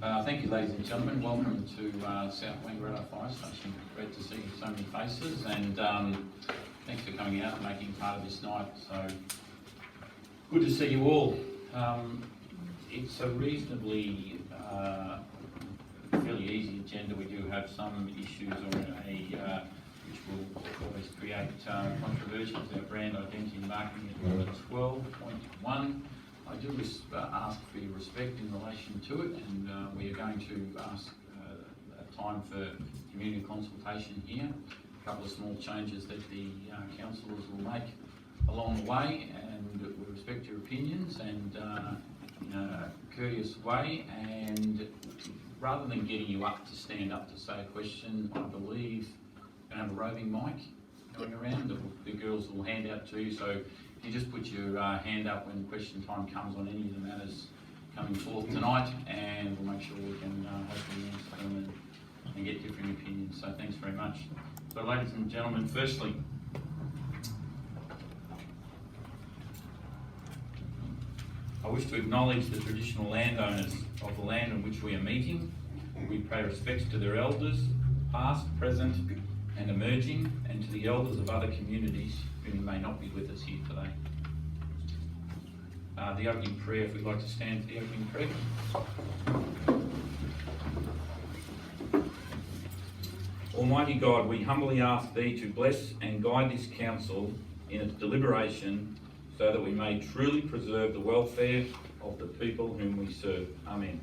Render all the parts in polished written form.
Thank you, ladies and gentlemen. Welcome to South Wangaratta Fire Station. Great to see so many faces, and thanks for coming out and making part of this night. So good to see you all. It's a reasonably fairly easy agenda. We do have some issues which will always create controversy. Our brand identity and marketing at number 12.1. I do ask for your respect in relation to it, and we are going to ask a time for community consultation here. A couple of small changes that the councillors will make along the way, and we respect your opinions and in a courteous way. And rather than getting you up to stand up to say a question, I believe we're going to have a roving mic going around that the girls will hand out to you. So if you just put your hand up when question time comes on any of the matters coming forth tonight, and we'll make sure we can hopefully answer them and get different opinions. So thanks very much. So ladies and gentlemen, firstly, I wish to acknowledge the traditional landowners of the land on which we are meeting. We pay respects to their elders, past, present and emerging, and to the elders of other communities who may not be with us here today. The opening prayer, if we'd like to stand for the opening prayer. Almighty God, we humbly ask Thee to bless and guide this council in its deliberation so that we may truly preserve the welfare of the people whom we serve. Amen.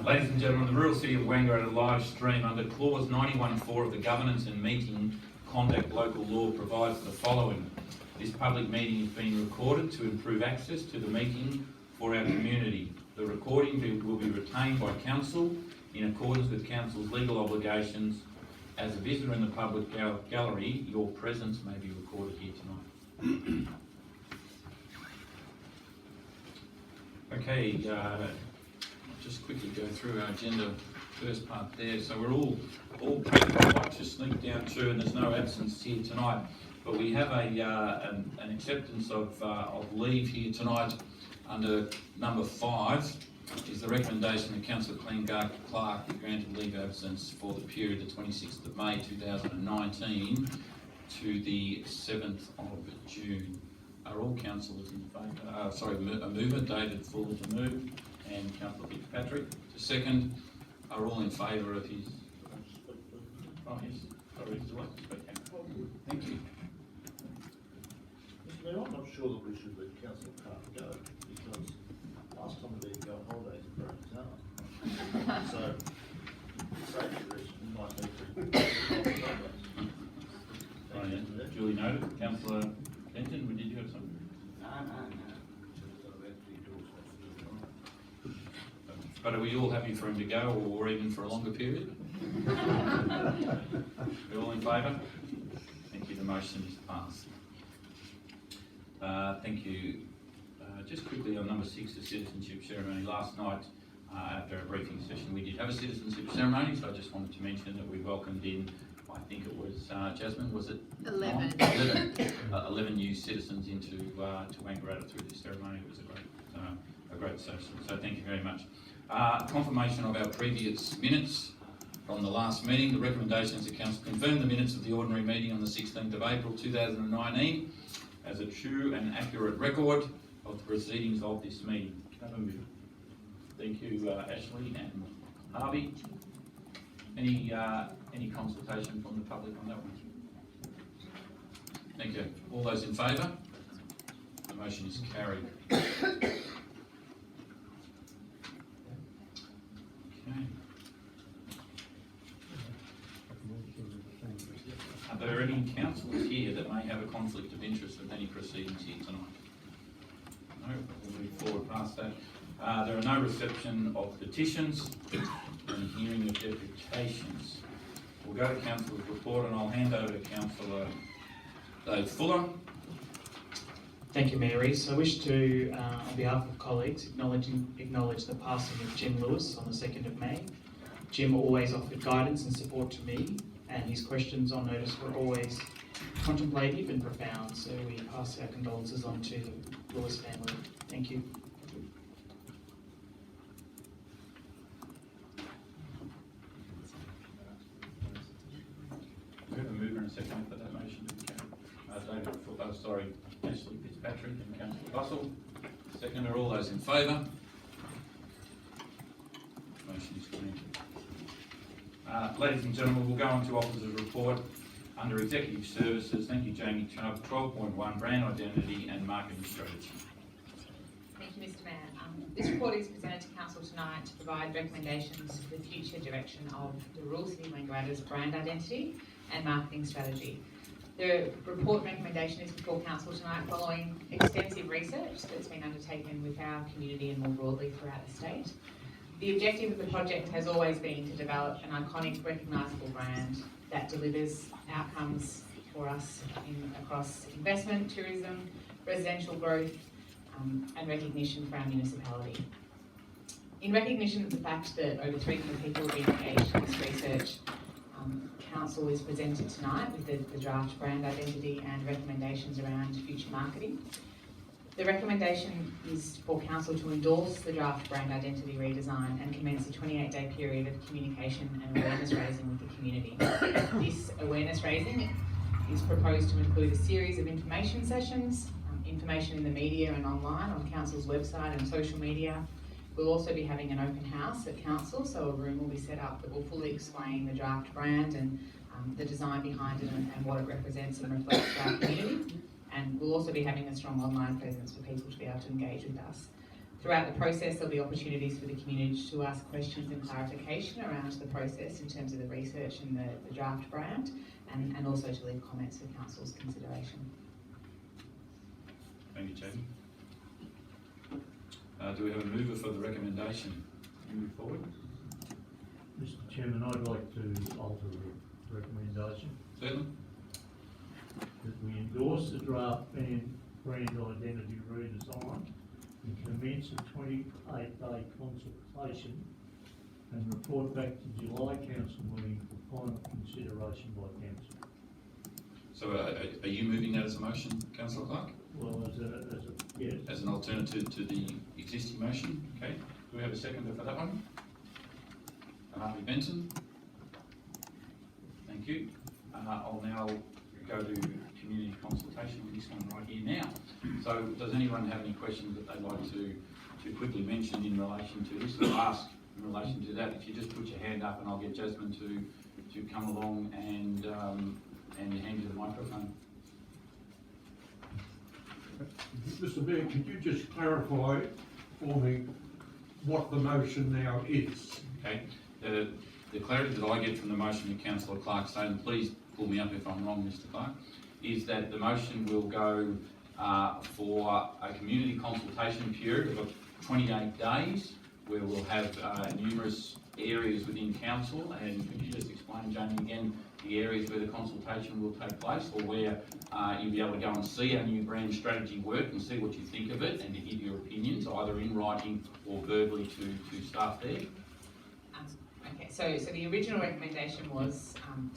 Ladies and gentlemen, the Rural City of Wangaratta live stream under clause 91.4 of the Governance and Meeting Conduct Local Law provides the following. This public meeting is being recorded to improve access to the meeting for our community. The recording will be retained by Council in accordance with Council's legal obligations. As a visitor in the public gallery, your presence may be recorded here tonight. Okay, just quickly go through our agenda, first part there. So we're all I'd like to sneak down to, and there's no absence here tonight, but we have an acceptance of leave here tonight under number 5. Is the recommendation that Councillor Glenn Clark be granted leave of absence for the period the 26th of May 2019 to the 7th of June. Are all councillors in favour? A mover, David Fuller to move, and Councillor Fitzpatrick to second. Are all in favour of his? Oh yes. Sorry, would you like to speak? Thank you. Mr. Mayor, I'm not sure that we should let Councillor Clark go, because last time we didn't go on holidays he broke his arm. So, for safety reasons, we might need to. Right, yeah. Duly noted. Councillor Denton, did you have something? No. But are we all happy for him to go, or even for a longer period? We're all in favour? Thank you. The motion is passed. Thank you. Just quickly on number 6, the citizenship ceremony. Last night, after a briefing session, we did have a citizenship ceremony, so I just wanted to mention that we welcomed in, I think it was, Jasmine, was it? 11. 11 new citizens into to Wangaratta through this ceremony. It was a great session, so thank you very much. Confirmation of our previous minutes from the last meeting. The recommendations of Council confirm the minutes of the ordinary meeting on the 16th of April 2019 as a true and accurate record of the proceedings of this meeting. Thank you, Ashley and Harvey. Any consultation from the public on that one? Thank you. All those in favour? The motion is carried. Okay. Are there any councillors here that may have a conflict of interest with any proceedings here tonight? No, we'll move forward past that. There are no reception of petitions and hearing of deputations. We'll go to Councillor's report, and I'll hand over to Councillor Dave Fuller. Thank you, Mayor Rees. I wish to, on behalf of colleagues, acknowledge the passing of Jim Lewis on the 2nd of May. Jim always offered guidance and support to me and his questions on notice were always contemplative and profound, so we pass our condolences on to the Lewis family. Thank you. We have a mover and a second for that motion. Ashley Fitzpatrick and Councillor Russell. Second, are all those in favour? Motion is granted. Ladies and gentlemen, we'll go on to officers' report under executive services. Thank you, Jamie Chubb. 12.1, brand identity and marketing strategy. Thank you, Mr Mayor. This report is presented to Council tonight to provide recommendations for the future direction of the Rural City Wangaratta's brand identity and marketing strategy. The report recommendation is before Council tonight following extensive research that's been undertaken with our community and more broadly throughout the state. The objective of the project has always been to develop an iconic, recognisable brand that delivers outcomes for us across investment, tourism, residential growth, and recognition for our municipality. In recognition of the fact that over 300 people have been engaged in this research, Council is presented tonight with the draft brand identity and recommendations around future marketing. The recommendation is for Council to endorse the draft brand identity redesign and commence a 28-day period of communication and awareness raising with the community. This awareness raising is proposed to include a series of information sessions, information in the media and online on Council's website and social media. We'll also be having an open house at Council, so a room will be set up that will fully explain the draft brand and the design behind it and what it represents and reflects for our community. And we'll also be having a strong online presence for people to be able to engage with us. Throughout the process, there'll be opportunities for the community to ask questions and clarification around the process in terms of the research and the draft brand, and also to leave comments for Council's consideration. Thank you, Jamie. Do we have a mover for the recommendation? Move forward. Mr Chairman, I'd like to alter the recommendation Certainly. that we endorse the draft brand identity redesign and commence a 28-day consultation and report back to July council meeting for final consideration by council. So are you moving that as a motion, Councillor Clark? Well, yes. As an alternative to the existing motion? Okay. Do we have a seconder for that one? Harvey Benson. Thank you. I'll now go to community consultation with this one right here now. So does anyone have any questions that they'd like to quickly mention in relation to this, or ask in relation to that? If you just put your hand up and I'll get Jasmine to come along and hand you the microphone. Mr Mayor, could you just clarify for me what the motion now is? Okay. The clarity that I get from the motion that Councillor Clark said, and please pull me up if I'm wrong, Mr Clark, is that the motion will go for a community consultation period of 28 days, where we'll have numerous areas within council. And could you just explain, Jamie, again, the areas where the consultation will take place, or where you'll be able to go and see our new brand strategy work and see what you think of it, and to give your opinions either in writing or verbally to staff there? Okay, so the original recommendation was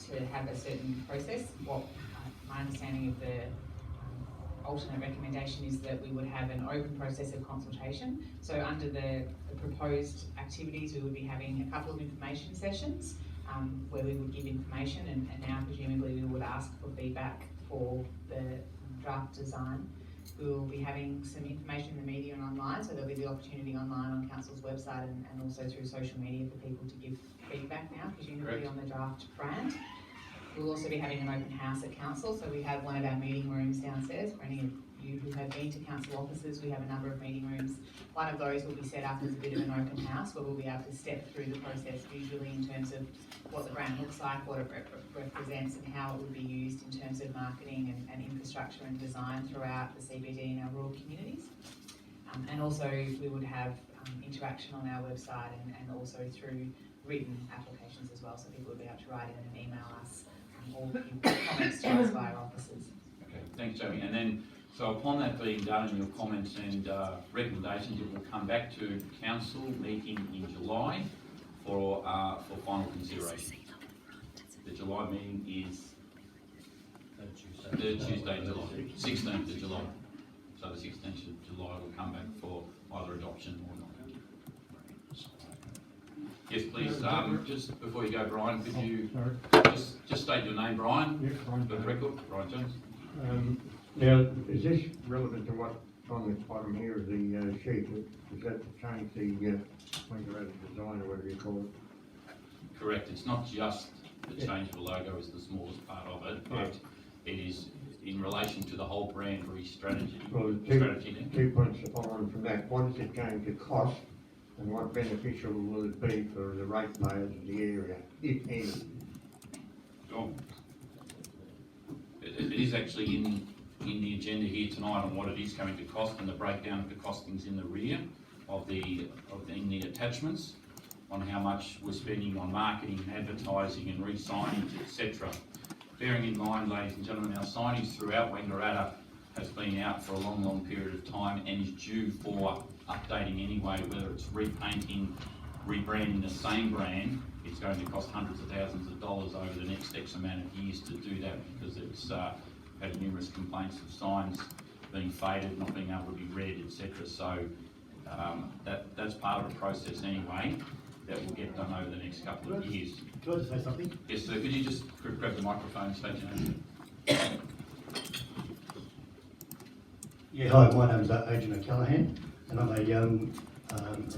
to have a certain process. What my understanding of the alternate recommendation is that we would have an open process of consultation. So under the proposed activities, we would be having a couple of information sessions where we would give information, and now presumably we would ask for feedback for the draft design. We will be having some information in the media and online, so there'll be the opportunity online on Council's website and also through social media for people to give feedback now, presumably on the draft brand. We'll also be having an open house at Council, so we have one of our meeting rooms downstairs. For any of you who have been to Council offices, we have a number of meeting rooms. One of those will be set up as a bit of an open house where we'll be able to step through the process visually in terms of what the brand looks like, what it represents, and how it would be used in terms of marketing and infrastructure and design throughout the CBD and our rural communities. And also we would have interaction on our website and also through written applications as well, so people would be able to write in and email us or comments to us via offices. Okay, thanks, Jamie. And then, so upon that being done and your comments and recommendations, it will come back to council meeting in July for final consideration. The July meeting is third Tuesday in July, 16th of July. So the 16th of July will come back for either adoption or not. Yes, please, just before you go, Brian, could you just state your name, Brian, Yes, for the record, Brian Jones? Now, is this relevant to what's on this bottom here of the sheet? Is that to change the Wangaratta design or whatever you call it? Correct, it's not just the change of the logo is the smallest part of it, but it is in relation to the whole brand re-strategy. Well, Strategy. 2 points to follow on from that. What is it going to cost and what beneficial will it be for the ratepayers of the area, if any? Sure. It is actually in the agenda here tonight on what it is going to cost and the breakdown of the costings in the rear in the attachments on how much we're spending on marketing, advertising and re-signage, etc. Bearing in mind, ladies and gentlemen, our signage throughout Wangaratta has been out for a long, long period of time and is due for updating anyway, whether it's repainting, rebranding the same brand. It's going to cost hundreds of thousands of dollars over the next X amount of years to do that because it's had numerous complaints of signs being faded, not being able to be read, etc. So that's part of the process anyway that will get done over the next couple of years. Can I just say something? Yes, sir, could you just grab the microphone and state your name? Yeah, hi, my name's Adrian O'Callaghan, and I'm a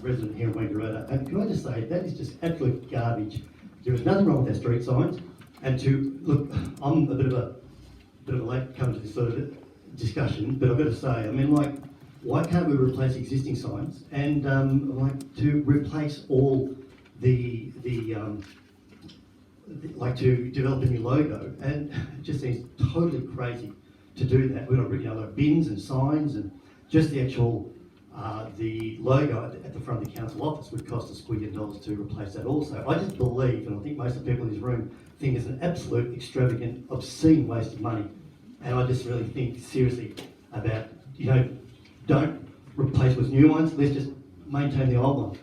resident here in Wangaratta. And can I just say, that is just absolute garbage. There is nothing wrong with our street signs. And to, look, I'm a bit of a late comer to this sort of discussion, but I've got to say, I mean, like, why can't we replace existing signs and like to replace all like to develop a new logo? And it just seems totally crazy to do that. We've got, you know, like bins and signs, and just the actual the logo at the front of the council office would cost us $1 million to replace that also. I just believe, and I think most of the people in this room think it's an absolute extravagant, obscene waste of money. And I just really think seriously about, you know, don't replace with new ones, let's just maintain the old ones.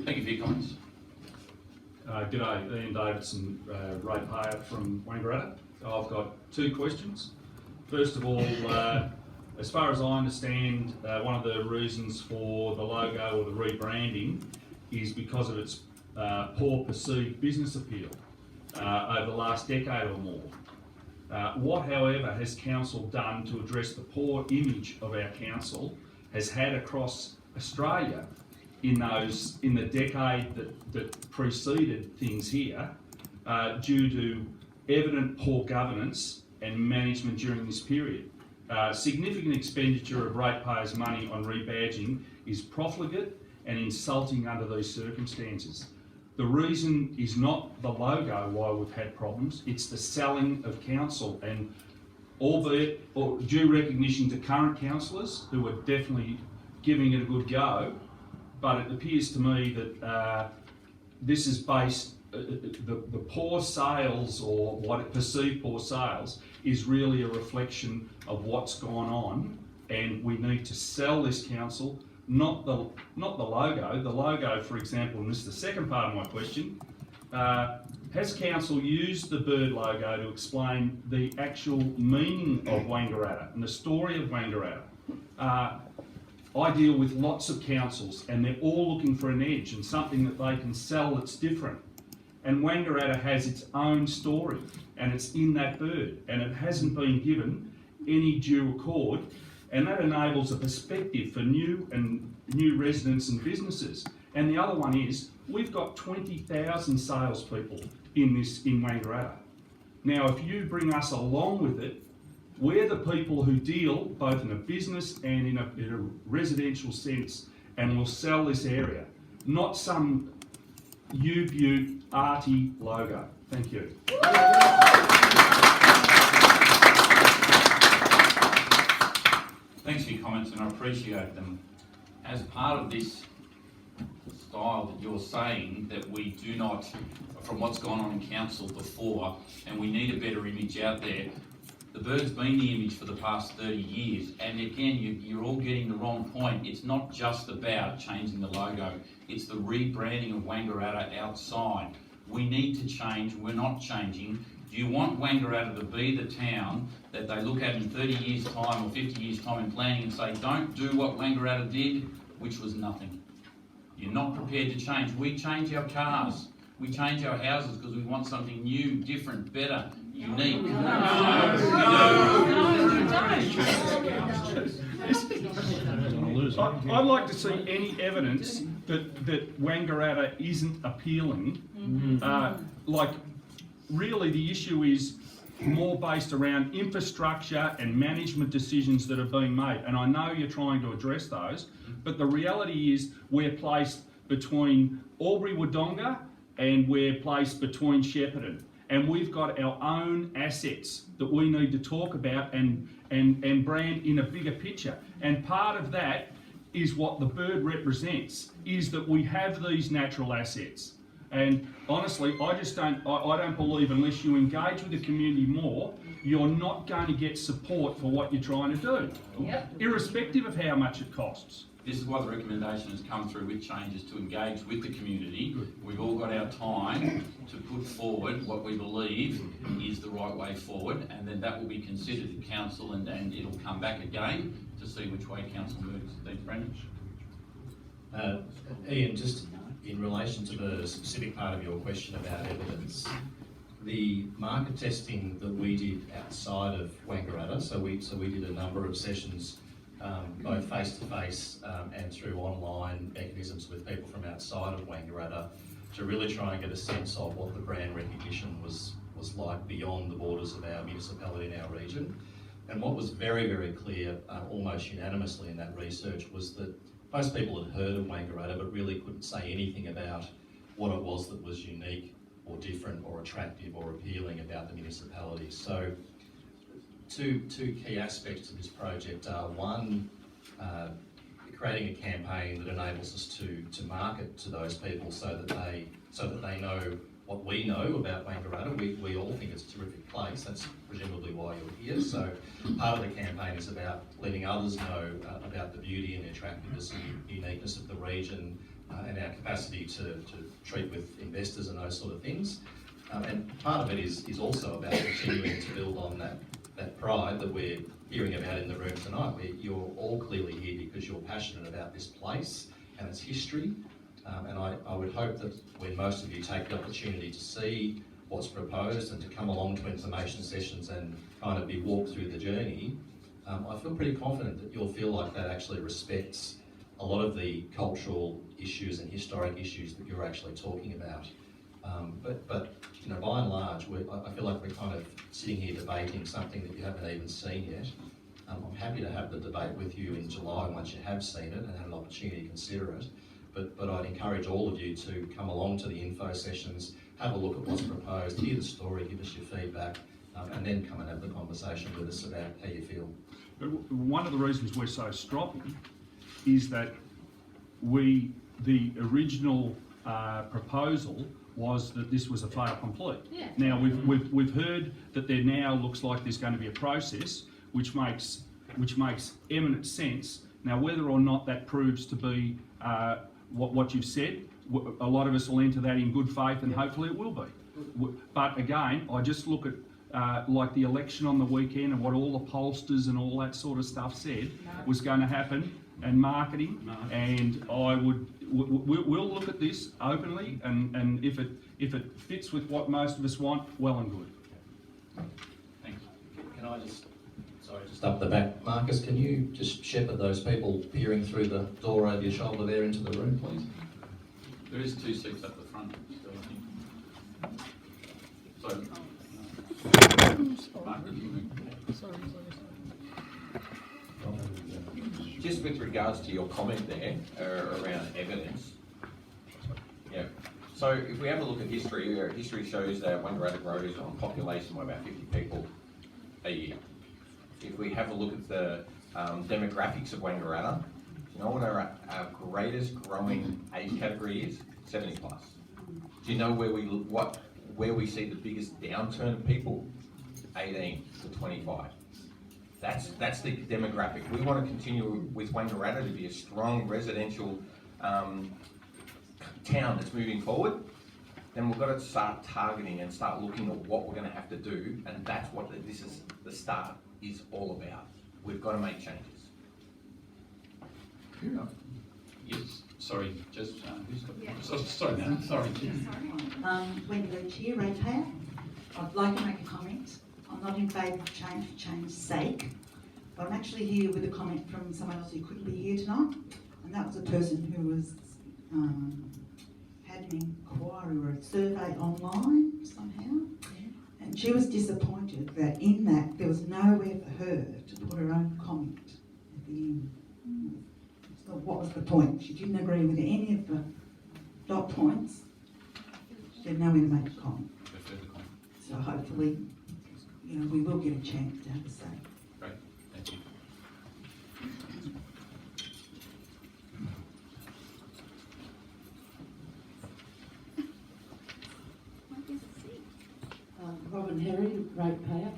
Thank you for your comments. G'day, Ian Davidson, ratepayer from Wangaratta. I've got two questions. First of all, as far as I understand, one of the reasons for the logo or the rebranding is because of its poor perceived business appeal over the last decade or more. What, however, has council done to address the poor image of our council has had across Australia in the decade that preceded things here, due to evident poor governance and management during this period? Significant expenditure of ratepayers' money on rebadging is profligate and insulting under these circumstances. The reason is not the logo why we've had problems, it's the selling of council, and albeit or due recognition to current councillors who are definitely giving it a good go, but it appears to me that this is based, the poor sales or what perceived poor sales is really a reflection of what's gone on, and we need to sell this council, not the logo. The logo, for example, and this is the second part of my question, has council used the bird logo to explain the actual meaning of Wangaratta and the story of Wangaratta? I deal with lots of councils and they're all looking for an edge and something that they can sell that's different. And Wangaratta has its own story and it's in that bird, and it hasn't been given any due accord, and that enables a perspective for new residents and businesses. And the other one is, we've got 20,000 salespeople in Wangaratta. Now, if you bring us along with it, we're the people who deal both in a business and in a residential sense, and will sell this area, not some U-Butte arty logo. Thank you. Thanks for your comments, and I appreciate them. As part of this style that you're saying, that we do not, from what's gone on in council before, and we need a better image out there, The bird's been the image for the past 30 years, and again, you're all getting the wrong point. It's not just about changing the logo, it's the rebranding of Wangaratta outside. We need to change, we're not changing. Do you want Wangaratta to be the town that they look at in 30 years' time or 50 years' time in planning and say, don't do what Wangaratta did, which was nothing? You're not prepared to change. We change our cars, we change our houses because we want something new, different, better, unique. I'd like to see any evidence that Wangaratta isn't appealing. Really the issue is more based around infrastructure and management decisions that are being made. And I know you're trying to address those, but the reality is we're placed between Albury-Wodonga and we're placed between Shepparton. And we've got our own assets that we need to talk about and brand in a bigger picture. And part of that is what the bird represents, is that we have these natural assets. And honestly, I don't believe unless you engage with the community more, you're not going to get support for what you're trying to do, irrespective of how much it costs. This is why the recommendation has come through with changes to engage with the community. We've all got our time to put forward what we believe is the right way forward, and then that will be considered in council, and it'll come back again to see which way council moves. Thanks, Brendan. Ian, just in relation to the specific part of your question about evidence, the market testing that we did outside of Wangaratta, so we did a number of sessions, both face-to-face and through online mechanisms with people from outside of Wangaratta, to really try and get a sense of what the brand recognition was like beyond the borders of our municipality and our region. And what was very, very clear, almost unanimously in that research, was that most people had heard of Wangaratta but really couldn't say anything about what it was that was unique or different or attractive or appealing about the municipality. So two key aspects to this project are, one, creating a campaign that enables us to market to those people so that they know what we know about Wangaratta. We all think it's a terrific place. That's presumably why you're here. So part of the campaign is about letting others know about the beauty and the attractiveness and uniqueness of the region and our capacity to treat with investors and those sort of things. And part of it is also about continuing to build on that pride that we're hearing about in the room tonight. You're all clearly here because you're passionate about this place and its history. And I would hope that when most of you take the opportunity to see what's proposed and to come along to information sessions and kind of be walked through the journey, I feel pretty confident that you'll feel like that actually respects a lot of the cultural issues and historic issues that you're actually talking about. But you know, by and large, I feel like we're kind of sitting here debating something that you haven't even seen yet. I'm happy to have the debate with you in July once you have seen it and had an opportunity to consider it. But I'd encourage all of you to come along to the info sessions, have a look at what's proposed, hear the story, give us your feedback, and then come and have the conversation with us about how you feel. But one of the reasons we're so stroppy is that the original proposal was that this was a fait accompli. Yeah. Now we've heard that there now looks like there's going to be a process which makes eminent sense. Now whether or not that proves to be what you've said, a lot of us will enter that in good faith, and hopefully it will be. But again, I just look at like the election on the weekend and what all the pollsters and all that sort of stuff said was going to happen, and marketing, and we'll look at this openly, and if it fits with what most of us want, well and good. Thanks. Can I just up the back, Marcus, can you just shepherd those people peering through the door over your shoulder there into the room, please? There is 2 seats up the front still, I think. So, Marcus, just with regards to your comment there around evidence, yeah. So if we have a look at history, history shows that Wangaratta grows on a population of about 50 people a year. If we have a look at the demographics of Wangaratta, you know what our greatest growing age category is? 70 plus. Do you know where we see the biggest downturn of people? 18 to 25. That's the demographic. We want to continue with Wangaratta to be a strong residential town that's moving forward. Then we've got to start targeting and start looking at what we're going to have to do, and that's what this is. The start is all about. We've got to make changes. Yes, sorry, just, who's got, Yeah. sorry, man, sorry. Wendy Leach here, ratepayer. I'd like to make a comment. I'm not in favour of change for change's sake, but I'm actually here with a comment from someone else who couldn't be here tonight, and that was a person who was had an inquiry or a survey online somehow, and she was disappointed that in that there was nowhere for her to put her own comment at the end. So what was the point? She didn't agree with any of the dot points. She had nowhere to make a comment. So hopefully, you know, we will get a chance to have a say. Great, thank you. Robin Herry, ratepayer.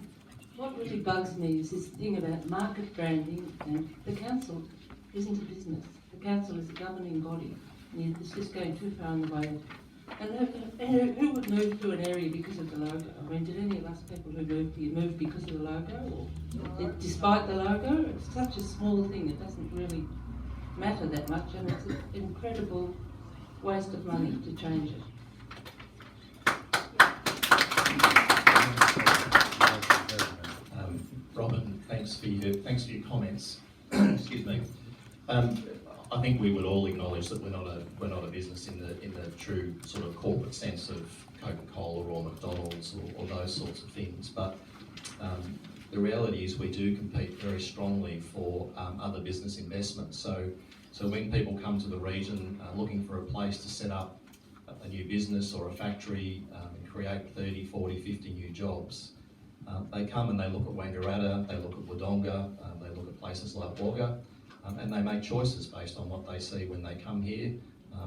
What really bugs me is this thing about market branding, and the council isn't a business. The council is a governing body, and it's just going too far in the way. And who would move to an area because of the logo? I mean, did any of us people who moved here move because of the logo, or despite the logo? It's such a small thing, it doesn't really matter that much, and it's an incredible waste of money to change it. Robin, thanks for your comments. Excuse me. I think we would all acknowledge that we're not a business in the true sort of corporate sense of Coca-Cola or McDonald's or those sorts of things. But the reality is we do compete very strongly for other business investments. So when people come to the region looking for a place to set up a new business or a factory and create 30, 40, 50 new jobs, they come and they look at Wangaratta, they look at Wodonga, they look at places like Wagga, and they make choices based on what they see when they come here,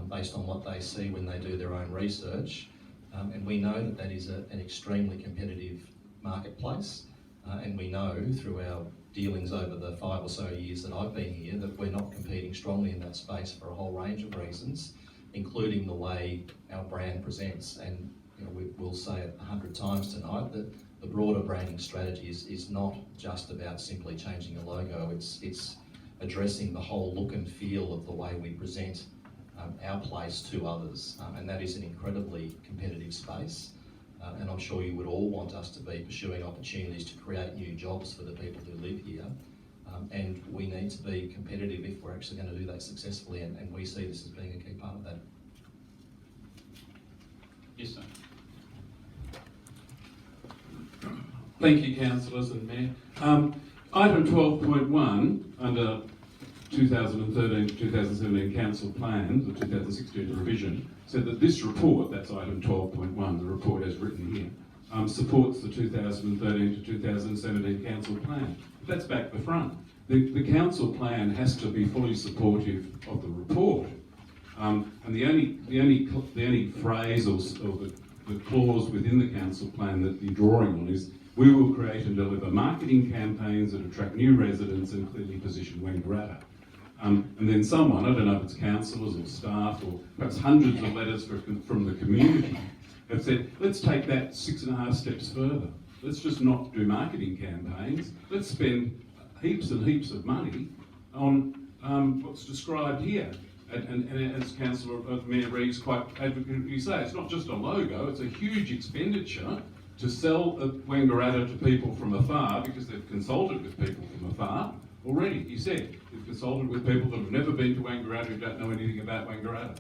based on what they see when they do their own research. And we know that that is an extremely competitive marketplace, and we know through our dealings over the 5 or so years that I've been here that we're not competing strongly in that space for a whole range of reasons, including the way our brand presents. And you know, we'll say it 100 times tonight that the broader branding strategy is not just about simply changing a logo, it's addressing the whole look and feel of the way we present our place to others, and that is an incredibly competitive space, and I'm sure you would all want us to be pursuing opportunities to create new jobs for the people who live here, and we need to be competitive if we're actually going to do that successfully, and we see this as being a key part of that. Yes, sir. Thank you, councillors and mayor. Item 12.1 under 2013 to 2017 council plan, the 2016 revision, said that this report, that's item 12.1, the report as written here, supports the 2013 to 2017 council plan. That's back the front. The council plan has to be fully supportive of the report. And the only phrase or the clause within the council plan that you're drawing on is, we will create and deliver marketing campaigns that attract new residents and clearly position Wangaratta. And then someone, I don't know if it's councillors or staff or perhaps hundreds of letters from the community, have said, let's take that 6.5 steps further. Let's just not do marketing campaigns. Let's spend heaps and heaps of money on what's described here. And as Councillor Mayor Reeves quite advocatively say, it's not just a logo, it's a huge expenditure to sell Wangaratta to people from afar, because they've consulted with people from afar already. He said, they've consulted with people that have never been to Wangaratta, who don't know anything about Wangaratta.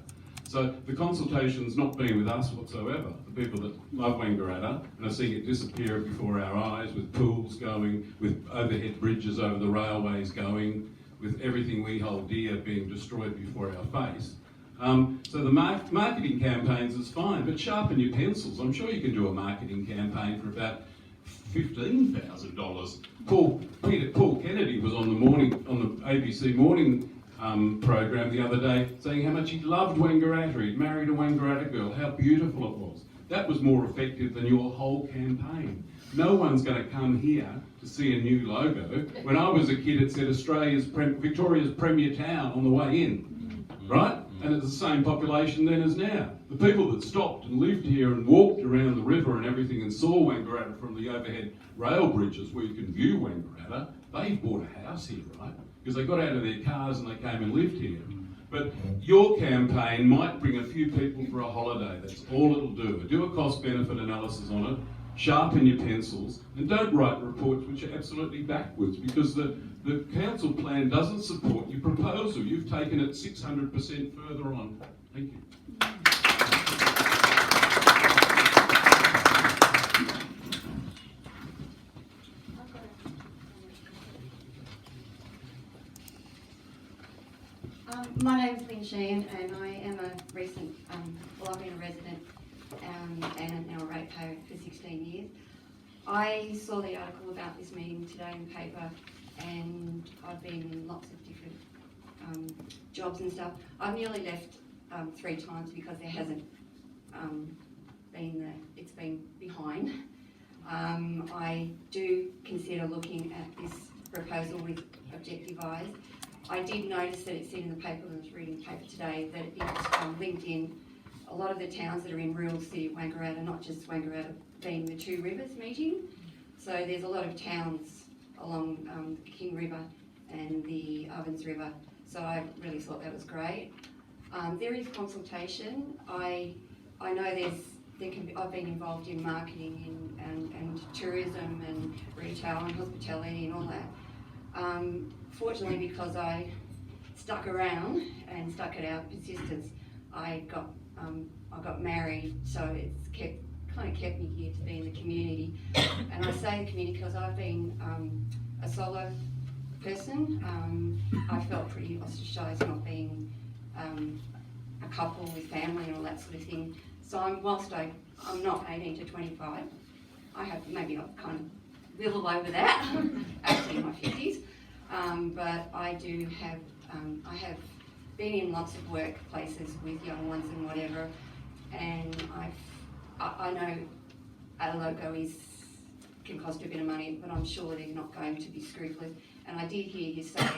So the consultation's not been with us whatsoever. The people that love Wangaratta and are seeing it disappear before our eyes, with pools going, with overhead bridges over the railways going, with everything we hold dear being destroyed before our face. So the marketing campaigns is fine, but sharpen your pencils. I'm sure you can do a marketing campaign for about $15,000. Paul Kennedy was on the ABC morning program the other day saying how much he loved Wangaratta. He'd married a Wangaratta girl, how beautiful it was. That was more effective than your whole campaign. No one's going to come here to see a new logo. When I was a kid, it said Victoria's Premier Town on the way in, right? And it's the same population then as now. The people that stopped and lived here and walked around the river and everything and saw Wangaratta from the overhead rail bridges where you can view Wangaratta, they bought a house here, right? Because they got out of their cars and they came and lived here. But your campaign might bring a few people for a holiday. That's all it'll do. Do a cost-benefit analysis on it, sharpen your pencils, and don't write reports which are absolutely backwards, because the council plan doesn't support your proposal. You've taken it 600% further on. Thank you. My name's Lynn Sheehan, and I am a recent, well, I've been a resident and now a ratepayer for 16 years. I saw the article about this meeting today in the paper, and I've been in lots of different jobs and stuff. I've nearly left 3 times because there hasn't it's been behind. I do consider looking at this proposal with objective eyes. I did notice that it said in the paper, when I was reading the paper today, that it's linked in a lot of the towns that are in rural city of Wangaratta, not just Wangaratta being the Two Rivers meeting. So there's a lot of towns along the King River and the Ovens River. So I really thought that was great. There is consultation. I know I've been involved in marketing and tourism and retail and hospitality and all that. Fortunately, because I stuck around and stuck it out, persistence, I got married, so it's kind of kept me here to be in the community. And I say the community because I've been a solo person. I felt pretty ostracised not being a couple with family and all that sort of thing. So whilst I'm not 18 to 25, maybe I've kind of little over that, actually in my 50s. But I do have, I have been in lots of workplaces with young ones and whatever, and I know a logo can cost a bit of money, but I'm sure they're not going to be scrupulous. And I did hear you say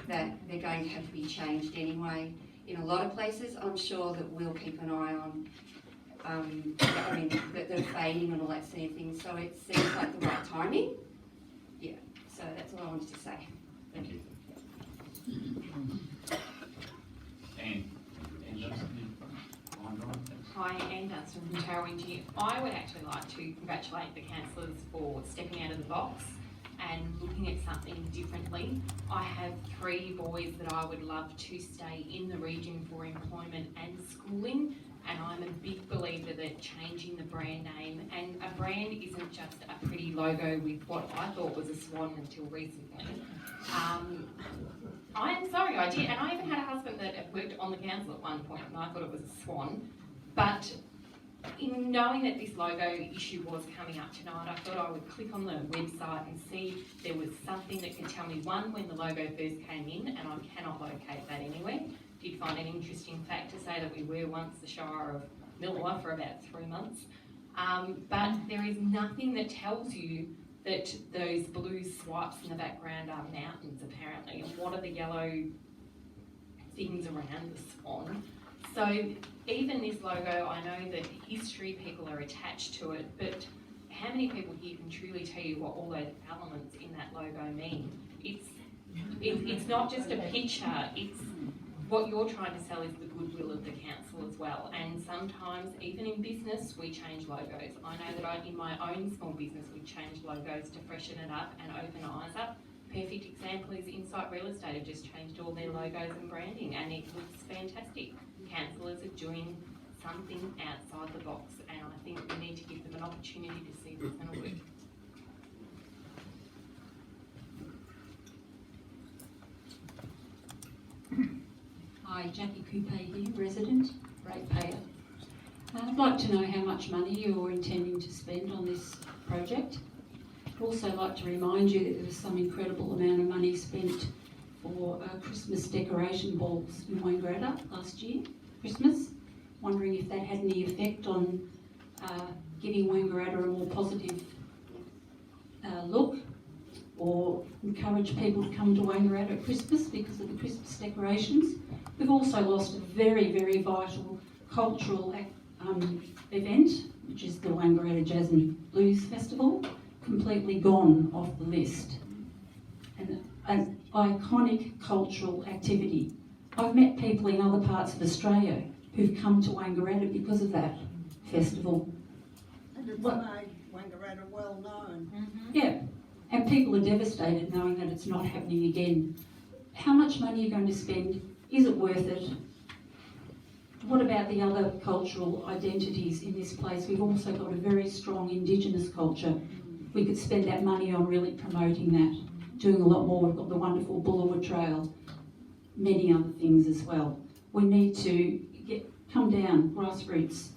that they're going to have to be changed anyway. In a lot of places, I'm sure that we'll keep an eye on, that they're fading and all that sort of thing. So it seems like the right timing. Yeah, so that's all I wanted to say. Thank you. Anne Johnson. Hi, Anne Johnson from Tarrawingi. I would actually like to congratulate the councillors for stepping out of the box and looking at something differently. I have 3 boys that I would love to stay in the region for employment and schooling, and I'm a big believer that changing the brand name, and a brand isn't just a pretty logo with what I thought was a swan until recently. I am sorry, I did, and I even had a husband that worked on the council at one point, and I thought it was a swan. But in knowing that this logo issue was coming up tonight, I thought I would click on the website and see if there was something that could tell me, one, when the logo first came in, and I cannot locate that anywhere. Did find an interesting fact to say that we were once the Shire of Millewa for about 3 months. But there is nothing that tells you that those blue swipes in the background are mountains, apparently, and what are the yellow things around the swan. So even this logo, I know that history people are attached to it, but how many people here can truly tell you what all those elements in that logo mean? It's not just a picture, it's what you're trying to sell is the goodwill of the council as well. And sometimes, even in business, we change logos. I know that in my own small business, we change logos to freshen it up and open eyes up. Perfect example is Insight Real Estate have just changed all their logos and branding, and it looks fantastic. Councillors are doing something outside the box, and I think we need to give them an opportunity to see what's going to work. Hi, Jackie Coupe here, resident, ratepayer. I'd like to know how much money you're intending to spend on this project. I'd also like to remind you that there was some incredible amount of money spent for Christmas decoration balls in Wangaratta last year, Christmas. Wondering if that had any effect on giving Wangaratta a more positive look or encourage people to come to Wangaratta at Christmas because of the Christmas decorations. We've also lost a very, very vital cultural event, which is the Wangaratta Jazz and Blues Festival, completely gone off the list. And an iconic cultural activity. I've met people in other parts of Australia who've come to Wangaratta because of that festival. And it's made Wangaratta well known. Yeah, and people are devastated knowing that it's not happening again. How much money are you going to spend? Is it worth it? What about the other cultural identities in this place? We've also got a very strong Indigenous culture. We could spend that money on really promoting that, doing a lot more. We've got the wonderful Bullawa Trail, many other things as well. We need to come down, grassroots.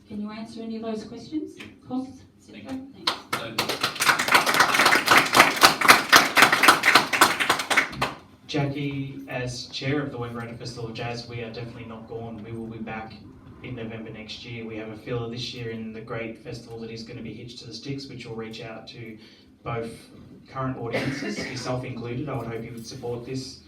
Can you answer any of those questions? Costs? Thanks. Jackie, as chair of the Wangaratta Festival of Jazz, we are definitely not gone. We will be back in November next year. We have a filler this year in the great festival that is going to be Hitched to the Sticks, which will reach out to both current audiences, yourself included. I would hope you would support this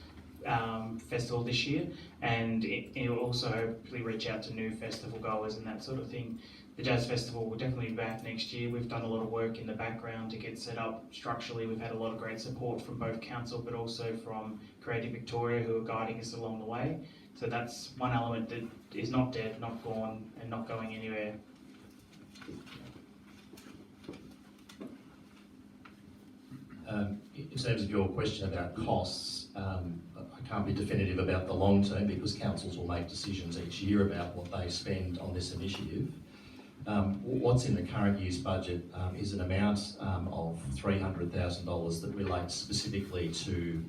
festival this year, and it will also hopefully reach out to new festival goers and that sort of thing. The Jazz Festival will definitely be back next year. We've done a lot of work in the background to get set up structurally. We've had a lot of great support from both council but also from Creative Victoria, who are guiding us along the way. So that's one element that is not dead, not gone, and not going anywhere. In terms of your question about costs, I can't be definitive about the long term because councils will make decisions each year about what they spend on this initiative. What's in the current year's budget is an amount of $300,000 that relates specifically to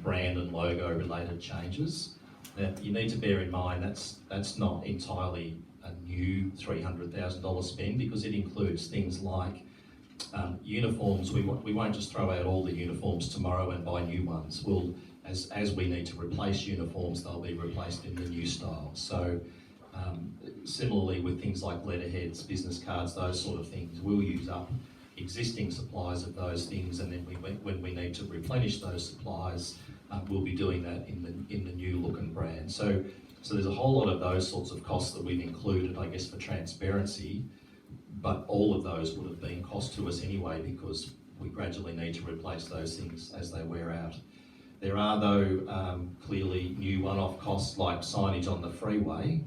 brand and logo related changes. Now, you need to bear in mind that's not entirely a new $300,000 spend because it includes things like uniforms. We won't just throw out all the uniforms tomorrow and buy new ones. As we need to replace uniforms, they'll be replaced in the new style. So similarly with things like letterheads, business cards, those sort of things, we'll use up existing supplies of those things, and then when we need to replenish those supplies, we'll be doing that in the new look and brand. So there's a whole lot of those sorts of costs that we've included, I guess, for transparency, but all of those would have been cost to us anyway because we gradually need to replace those things as they wear out. There are, though, clearly new one-off costs like signage on the freeway.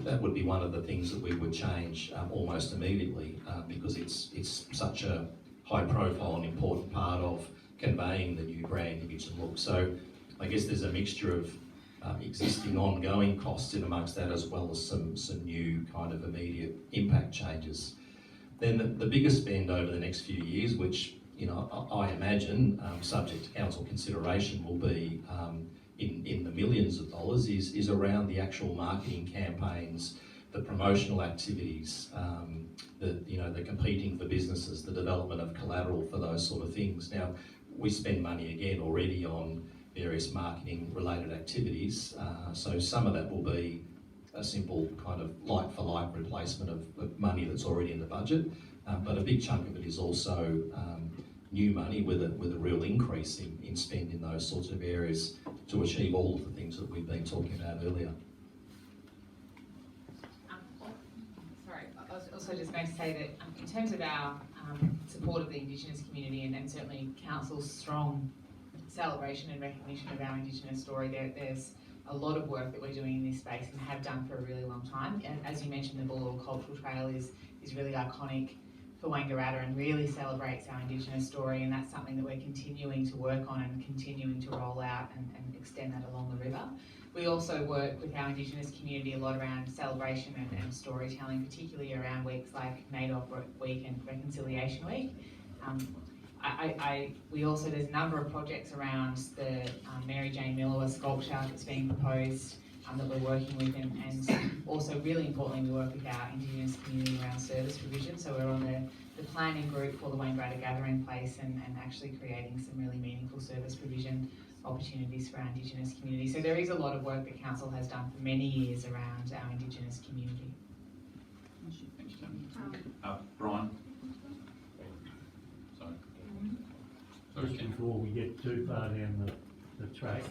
That would be one of the things that we would change almost immediately because it's such a high-profile and important part of conveying the new brand image and look. So I guess there's a mixture of existing ongoing costs in amongst that as well as some new kind of immediate impact changes. Then the biggest spend over the next few years, which I imagine, subject to council consideration, will be in the millions of dollars, is around the actual marketing campaigns, the promotional activities, the competing for businesses, the development of collateral for those sort of things. Now, we spend money again already on various marketing related activities, so some of that will be a simple kind of like-for-like replacement of money that's already in the budget, but a big chunk of it is also new money with a real increase in spend in those sorts of areas to achieve all of the things that we've been talking about earlier. Sorry, I was also just going to say that in terms of our support of the Indigenous community and certainly Council's strong celebration and recognition of our Indigenous story, there's a lot of work that we're doing in this space and have done for a really long time. And as you mentioned, the Bullawa Cultural Trail is really iconic for Wangaratta and really celebrates our Indigenous story, and that's something that we're continuing to work on and continuing to roll out and extend that along the river. We also work with our Indigenous community a lot around celebration and storytelling, particularly around weeks like NAIDOC Week and Reconciliation Week. There's a number of projects around the Mary Jane Miller sculpture that's being proposed that we're working with, and also really importantly we work with our Indigenous community around service provision. So we're on the planning group for the Wangaratta Gathering Place and actually creating some really meaningful service provision opportunities for our Indigenous community. So there is a lot of work that Council has done for many years around our Indigenous community. Thanks, Tony. Brian? just before we get too far down the track,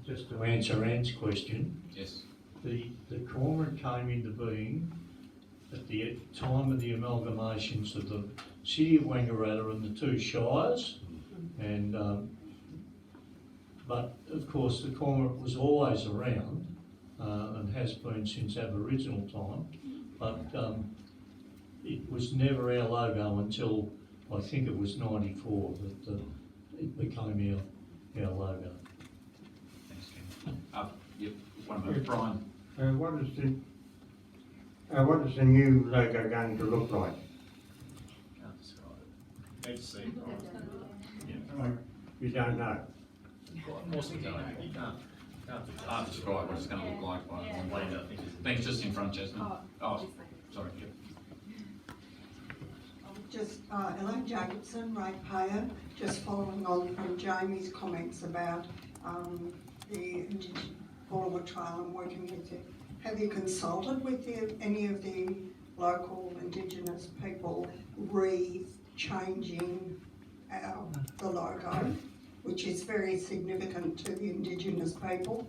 just to answer Ann's question. Yes. The cormorant came into being at the time of the amalgamations of the city of Wangaratta and the two shires, and but of course the cormorant was always around and has been since Aboriginal time, but it was never our logo until I think it was '94 that it became our logo. Thanks, Ken. Yep, one moment, Brian. What is the new logo going to look like? Can't describe it. Need to see it, You don't know? Of course you don't. You can't Can't describe what it's going to look like by one. Thanks, just in front, Jasmine. Oh, sorry. Yep. Just, Elaine Jacobson, ratepayer, just following on from Jamie's comments about the Bullawah Trail and working with it. Have you consulted with any of the local Indigenous people changing the logo, which is very significant to the Indigenous people?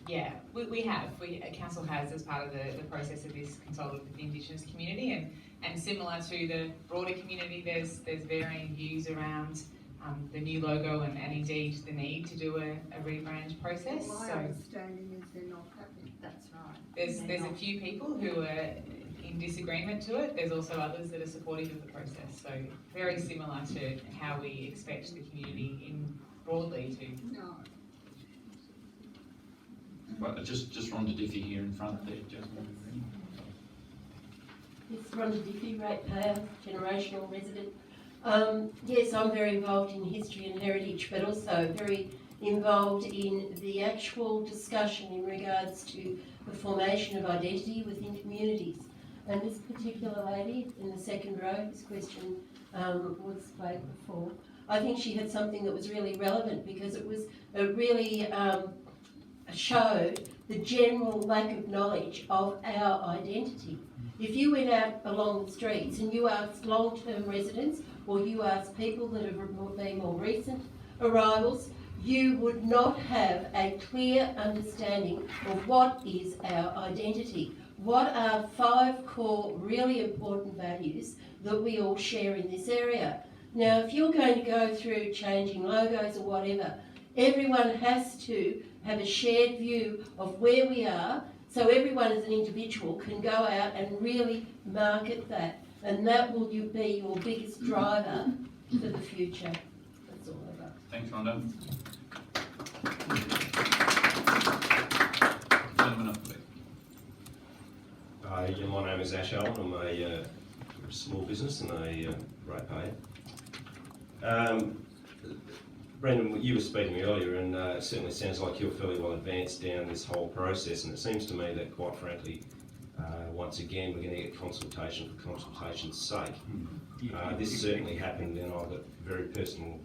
Yeah, we have. Council has, as part of the process of this, consulted with the Indigenous community, and similar to the broader community, there's varying views around the new logo and indeed the need to do a rebrand process. My So understanding is they're not happy. that's right. There's a few people who are in disagreement to it. There's also others that are supportive of the process. So very similar to how we expect the community broadly to. No. Well, just Rhonda Diffie here in front there, Jasmine. It's Rhonda Diffie, ratepayer, generational resident. Yes, I'm very involved in history and heritage, but also very involved in the actual discussion in regards to the formation of identity within communities. And this particular lady in the second row, this question was played before, I think she had something that was really relevant because it really showed the general lack of knowledge of our identity. If you went out along the streets and you asked long-term residents or you asked people that have been more recent arrivals, you would not have a clear understanding of what is our identity. What are 5 core really important values that we all share in this area? Now, if you're going to go through changing logos or whatever, everyone has to have a shared view of where we are, so everyone as an individual can go out and really market that, and that will be your biggest driver for the future. That's all I've got. Thanks, Rhonda. Gentleman up there. Yeah, my name is Ash Allen. I'm a small business and a ratepayer. Brendan, you were speaking earlier, and it certainly sounds like you're fairly well advanced down this whole process, and it seems to me that, quite frankly, once again, we're going to get consultation for consultation's sake. This certainly happened, and I've got very personal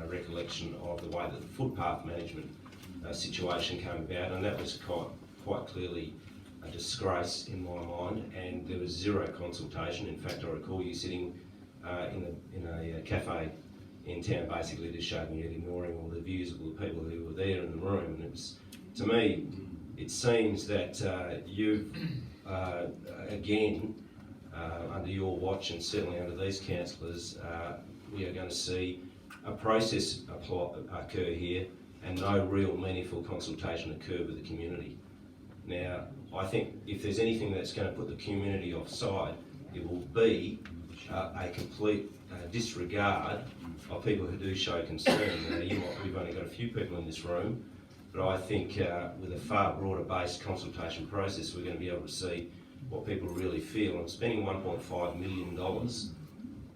recollection of the way that the footpath management situation came about, and that was quite clearly a disgrace in my mind, and there was zero consultation. In fact, I recall you sitting in a cafe in town, basically just shaking your head, ignoring all the views of all the people who were there in the room. And it was, to me, it seems that you've, again, under your watch and certainly under these councillors, we are going to see a process occur here and no real meaningful consultation occur with the community. Now, I think if there's anything that's going to put the community offside, it will be a complete disregard of people who do show concern. We've only got a few people in this room, but I think with a far broader based consultation process, we're going to be able to see what people really feel. And spending $1.5 million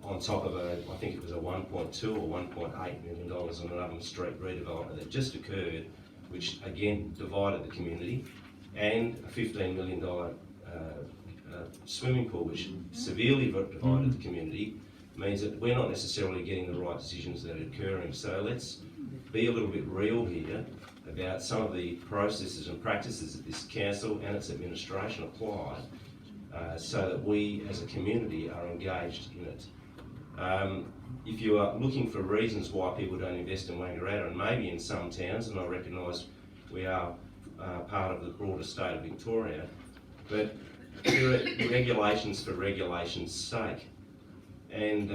on top of I think it was a $1.2 or $1.8 million on an Upland Street redevelopment that just occurred, which again divided the community, and a $15 million swimming pool, which severely divided the community, means that we're not necessarily getting the right decisions that are occurring. So let's be a little bit real here about some of the processes and practices that this council and its administration apply, so that we as a community are engaged in it. if you are looking for reasons why people don't invest in Wangaratta, and maybe in some towns, and I recognise we are part of the broader state of Victoria, but there are regulations for regulation's sake, and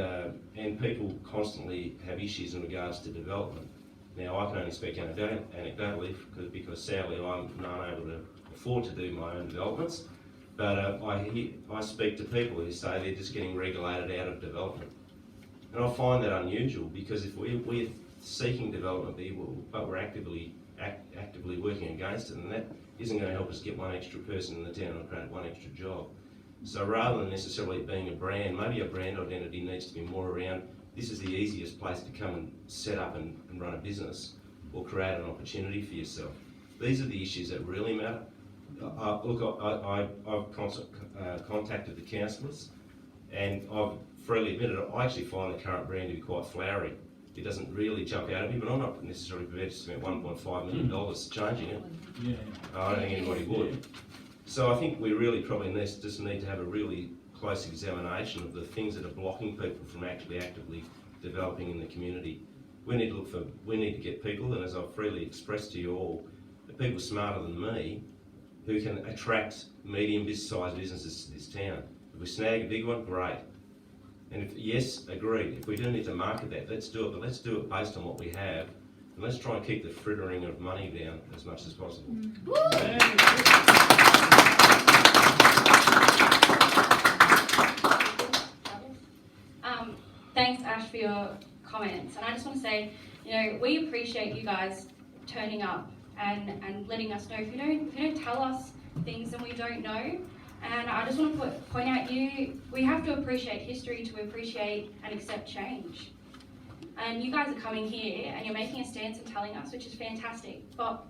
people constantly have issues in regards to development. Now, I can only speak anecdotally because sadly I'm not able to afford to do my own developments, but I speak to people who say they're just getting regulated out of development. And I find that unusual, because if we're seeking development, but we're actively working against it, and that isn't going to help us get one extra person in the town or create one extra job. So rather than necessarily being a brand, maybe a brand identity needs to be more around, this is the easiest place to come and set up and run a business or create an opportunity for yourself. These are the issues that really matter. Look, I've contacted the councillors, and I've freely admitted I actually find the current brand to be quite flowery. It doesn't really jump out at me, but I'm not necessarily prepared to spend $1.5 million changing it. Yeah. I don't think anybody would. So I think we really probably just need to have a really close examination of the things that are blocking people from actually actively developing in the community. We need to get people, and as I've freely expressed to you all, the people smarter than me who can attract medium-sized businesses to this town. If we snag a big one, great. And if, yes, agreed, if we do need to market that, let's do it, but let's do it based on what we have, and let's try and keep the frittering of money down as much as possible. Thanks, Ash, for your comments. And I just want to say, we appreciate you guys turning up and letting us know. If you don't tell us things that we don't know, and I just want to point out, we have to appreciate history to appreciate and accept change. And you guys are coming here and you're making a stance and telling us, which is fantastic. But,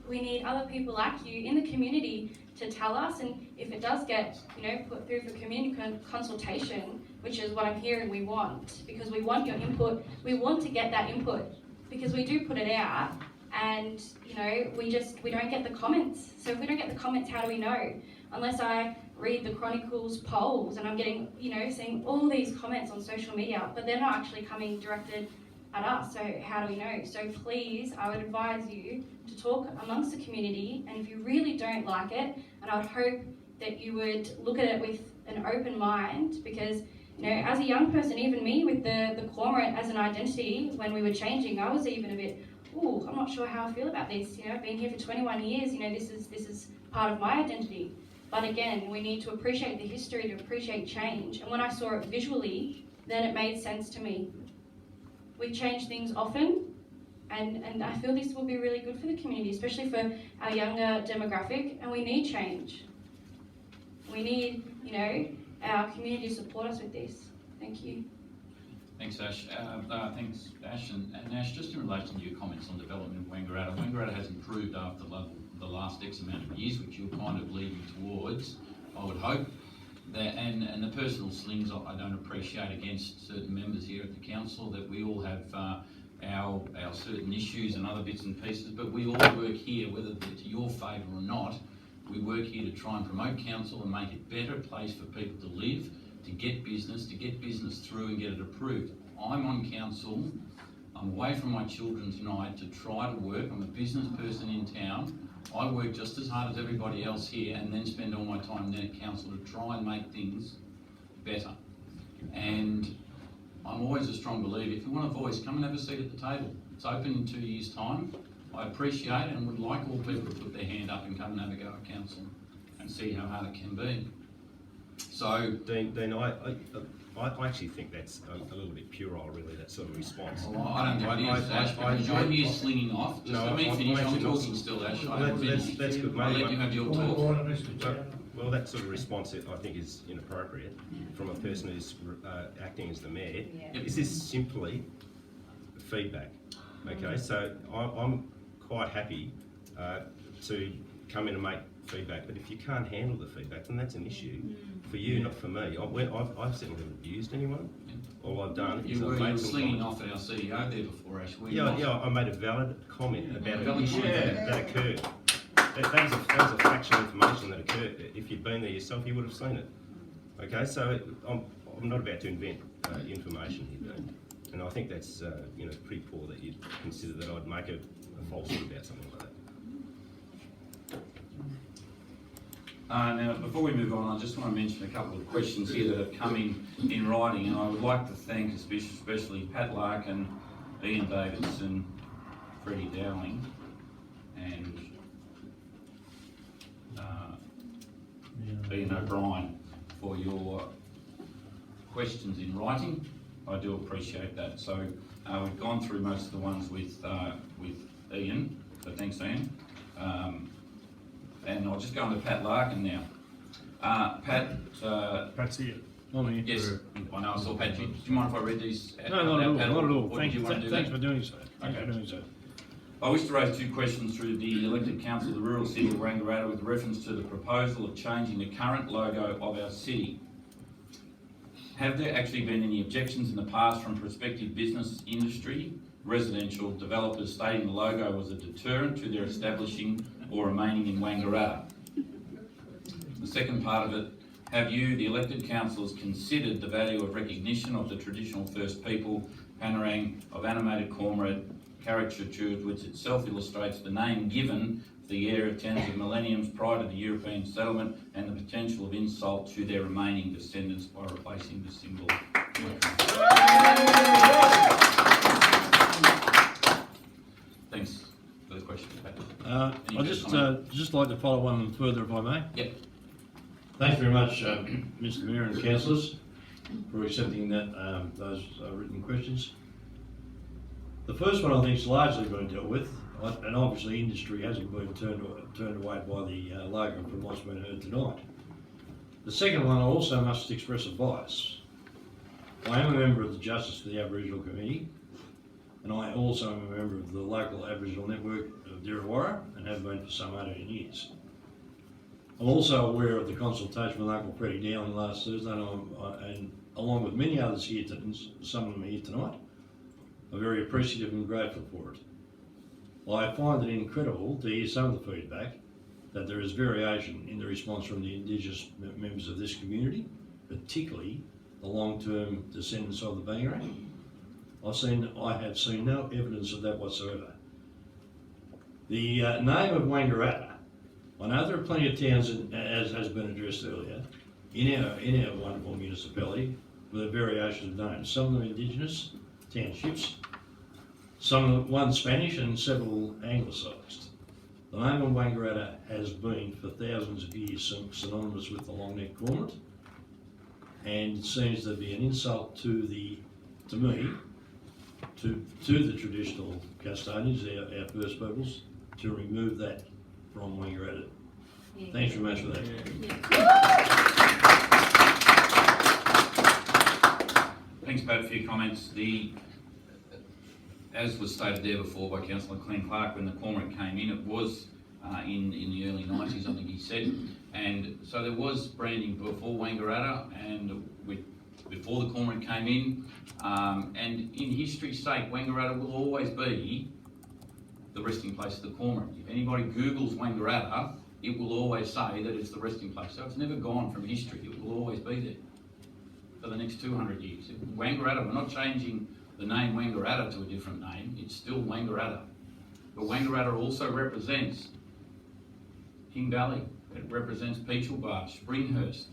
we need other people like you in the community to tell us. And if it does get, put through for community consultation, which is what I'm hearing we want, because we want your input, we want to get that input, because we do put it out and, we don't get the comments. So if we don't get the comments, how do we know? Unless I read the Chronicles polls and I'm getting, seeing all these comments on social media, but they're not actually coming directed at us. So how do we know? So please, I would advise you to talk amongst the community, and if you really don't like it, and I would hope that you would look at it with an open mind, because as a young person, even me with the cormorant as an identity, when we were changing, I was even a bit, I'm not sure how I feel about this. I've been here for 21 years, this is part of my identity. But again, we need to appreciate the history, to appreciate change. And when I saw it visually, then it made sense to me. We change things often, and I feel this will be really good for the community, especially for our younger demographic, and we need change. We need, our community to support us with this. Thank you. Thanks, Ash. Thanks, Ash. And Ash, just in relation to your comments on development in Wangaratta, Wangaratta has improved after the last X amount of years, which you're kind of leading towards, I would hope. And the personal slings I don't appreciate against certain members here at the council, that we all have our certain issues and other bits and pieces, but we all work here, whether they're to your favour or not, we work here to try and promote council and make it a better place for people to live, to get business through and get it approved. I'm on council, I'm away from my children tonight to try to work. I'm a business person in town. I work just as hard as everybody else here, and then spend all my time then at council to try and make things better. And I'm always a strong believer, if you want a voice, come and have a seat at the table. It's open in 2 years' time. I appreciate it and would like all people to put their hand up and come and have a go at council and see how hard it can be. So, Dean, I actually think that's a little bit puerile, really, that sort of response. Well, I don't think it is, Ash, because you're here slinging off. Just let me finish, I'm talking still, Ash. That's good, mate. I'll let you have your talk. Well, that sort of response, I think, is inappropriate from a person who's acting as the mayor. Yeah. Is this simply feedback? Okay, so I'm quite happy to come in and make feedback, but if you can't handle the feedback, then that's an issue for you, not for me. I've certainly haven't abused anyone. All I've done is You I've were made some slinging comments. off our CEO there before, Ash. Yeah, I made a valid comment about an valid issue comment. that occurred. That was a factual information that occurred. If you'd been there yourself, you would have seen it. Okay, so I'm not about to invent information here, Dean. And I think that's, pretty poor that you'd consider that I'd make a falsehood about something like that. Now, before we move on, I just want to mention a couple of questions here that have come in writing, and I would like to thank especially Pat Larkin, Ian Davidson, Freddie Dowling, and Ian O'Brien for your questions in writing. I do appreciate that. So we've gone through most of the ones with Ian, so thanks, Ian. And I'll just go on to Pat Larkin now. Pat. Pat's here. Yes, I know, I saw Pat. Do you mind if I read these? No, not at all, Pat, not at all. or Thank did you, want to do thanks that? for doing so. Okay. Thanks for doing so. I wish to raise two questions through the elected council of the rural city of Wangaratta with reference to the proposal of changing the current logo of our city. Have there actually been any objections in the past from prospective business, industry, residential developers stating the logo was a deterrent to their establishing or remaining in Wangaratta? The second part of it, have you, the elected councillors, considered the value of recognition of the traditional First People panorang of animated cormorant caricatured, which itself illustrates the name given for the area of tens of millenniums prior to the European settlement and the potential of insult to their remaining descendants by replacing the symbol? Thanks for the question, Pat. I'd just like to follow one further, if I may. Yep. Thanks very much, Mr. Mayor and councillors, for accepting that those written questions. The first one I think is largely been dealt with, and obviously industry hasn't been turned away by the logo from what's been heard tonight. The second one, I also must express a bias. I am a member of the Justice for the Aboriginal Committee, and I also am a member of the local Aboriginal network of Diriwara and have been for some 18 years. I'm also aware of the consultation with Uncle Freddie Dowling last Thursday, and along with many others here, some of them here tonight, I'm very appreciative and grateful for it. I find it incredible to hear some of the feedback that there is variation in the response from the Indigenous members of this community, particularly the long-term descendants of the Bangarang. I have seen no evidence of that whatsoever. The name of Wangaratta, I know there are plenty of towns, as has been addressed earlier, in our wonderful municipality with variations of names. Some of them Indigenous townships, one Spanish and several anglicised. The name of Wangaratta has been for thousands of years synonymous with the long-necked cormorant, and it seems to be an insult to the traditional custodians, our First Peoples, to remove that from Wangaratta. Yeah. Thanks very much for that. Thanks, Pat, for your comments. As was stated there before by Councillor Glenn Clark, when the cormorant came in, it was in the early 90s, I think he said, and so there was branding before Wangaratta and before the cormorant came in, and in history's sake, Wangaratta will always be the resting place of the cormorant. If anybody Googles Wangaratta, it will always say that it's the resting place. So it's never gone from history. It will always be there for the next 200 years. Wangaratta, we're not changing the name Wangaratta to a different name. It's still Wangaratta. But Wangaratta also represents King Valley. It represents Peachulbar, Springhurst,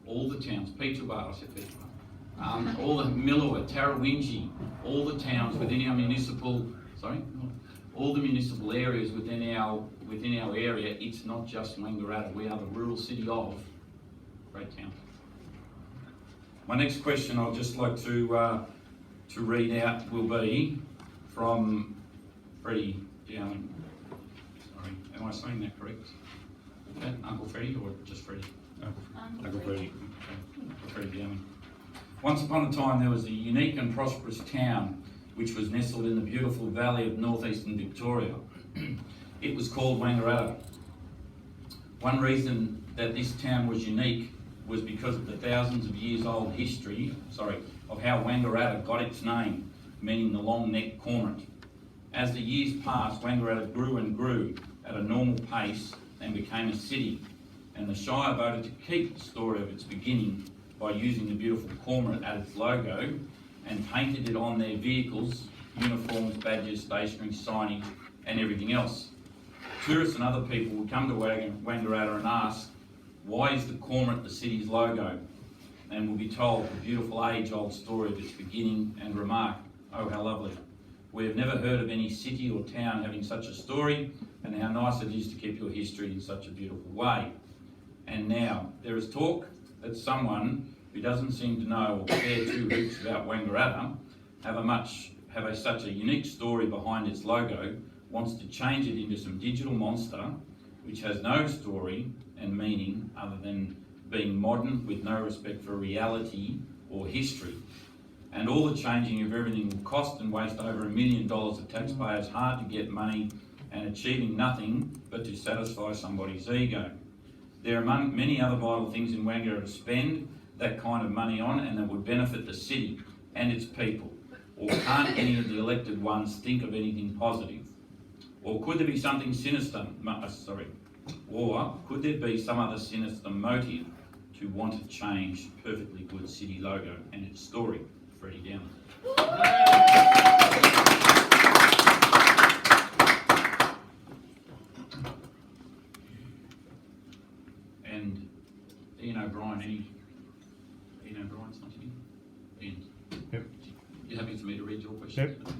all the towns, Peachulbar, I said Peachulbar, all the Millawa, Tarrawinji, all the towns within our municipal, all the municipal areas within our area. It's not just Wangaratta. We are the rural city of Great Town. My next question I'd just like to read out will be from Freddie Dowling. Sorry, am I saying that correct? Uncle Freddie or just Freddie? Uncle Freddie. Uncle Freddie Dowling. Once upon a time there was a unique and prosperous town which was nestled in the beautiful valley of northeastern Victoria. It was called Wangaratta. One reason that this town was unique was because of the thousands of years old history, of how Wangaratta got its name, meaning the long-necked cormorant. As the years passed, Wangaratta grew and grew at a normal pace and became a city, and the Shire voted to keep the story of its beginning by using the beautiful cormorant as its logo and painted it on their vehicles, uniforms, badges, stationery, signage and everything else. Tourists and other people would come to Wangaratta and ask, why is the cormorant the city's logo? And will be told the beautiful age-old story of its beginning and remark, oh how lovely. We have never heard of any city or town having such a story, and how nice it is to keep your history in such a beautiful way. And now, there is talk that someone who doesn't seem to know or care two hoots about Wangaratta have such a unique story behind its logo, wants to change it into some digital monster which has no story and meaning other than being modern with no respect for reality or history. And all the changing of everything will cost and waste over $1 million of taxpayers' hard to get money and achieving nothing but to satisfy somebody's ego. There are many other vital things in Wangaratta to spend that kind of money on and that would benefit the city and its people. Or can't any of the elected ones think of anything positive? Or could there be something sinister, or could there be some other sinister motive to want to change perfectly good city logo and its story? Freddie Downer. And Ian O'Brien, Ian O'Brien's not here? Ian? Yep. You happy for me to read your question? Yep.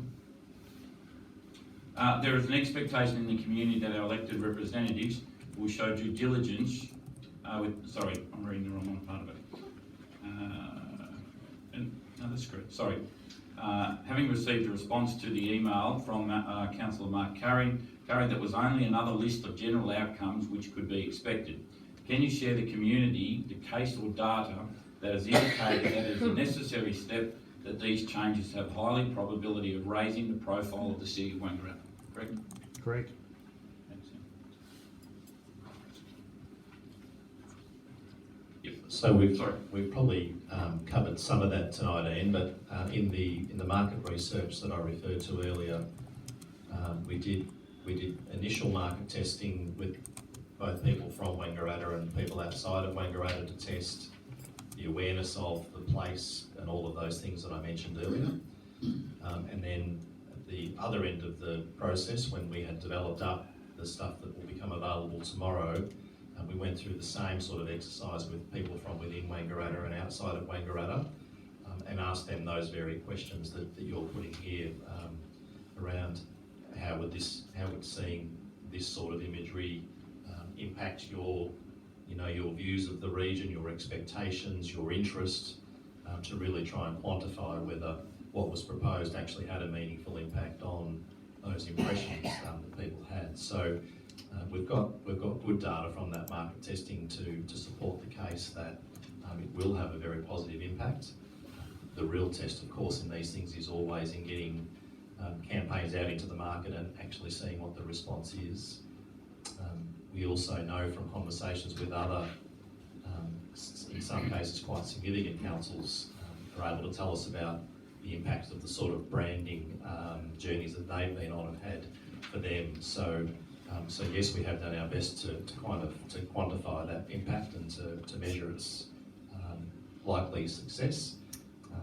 There is an expectation in the community that our elected representatives will show due diligence sorry, I'm reading the wrong one part of it. No, that's correct, sorry. Having received a response to the email from Councillor Mark Curry that was only another list of general outcomes which could be expected. Can you share the community the case or data that has indicated that it is a necessary step that these changes have highly probability of raising the profile of the city of Wangaratta? Correct? Correct. So we've probably covered some of that tonight, Ian, but in the market research that I referred to earlier, we did initial market testing with both people from Wangaratta and people outside of Wangaratta to test the awareness of the place and all of those things that I mentioned earlier. And then at the other end of the process, when we had developed up the stuff that will become available tomorrow, we went through the same sort of exercise with people from within Wangaratta and outside of Wangaratta, and asked them those very questions that you're putting here around how would seeing this sort of imagery impact your views of the region, your expectations, your interest, to really try and quantify whether what was proposed actually had a meaningful impact on those impressions that people had. So we've got good data from that market testing to support the case that it will have a very positive impact. The real test, of course, in these things is always in getting campaigns out into the market and actually seeing what the response is. We also know from conversations with other, in some cases quite significant councils, are able to tell us about the impact of the sort of branding journeys that they've been on and had for them. So yes, we have done our best to quantify that impact and to measure its likely success.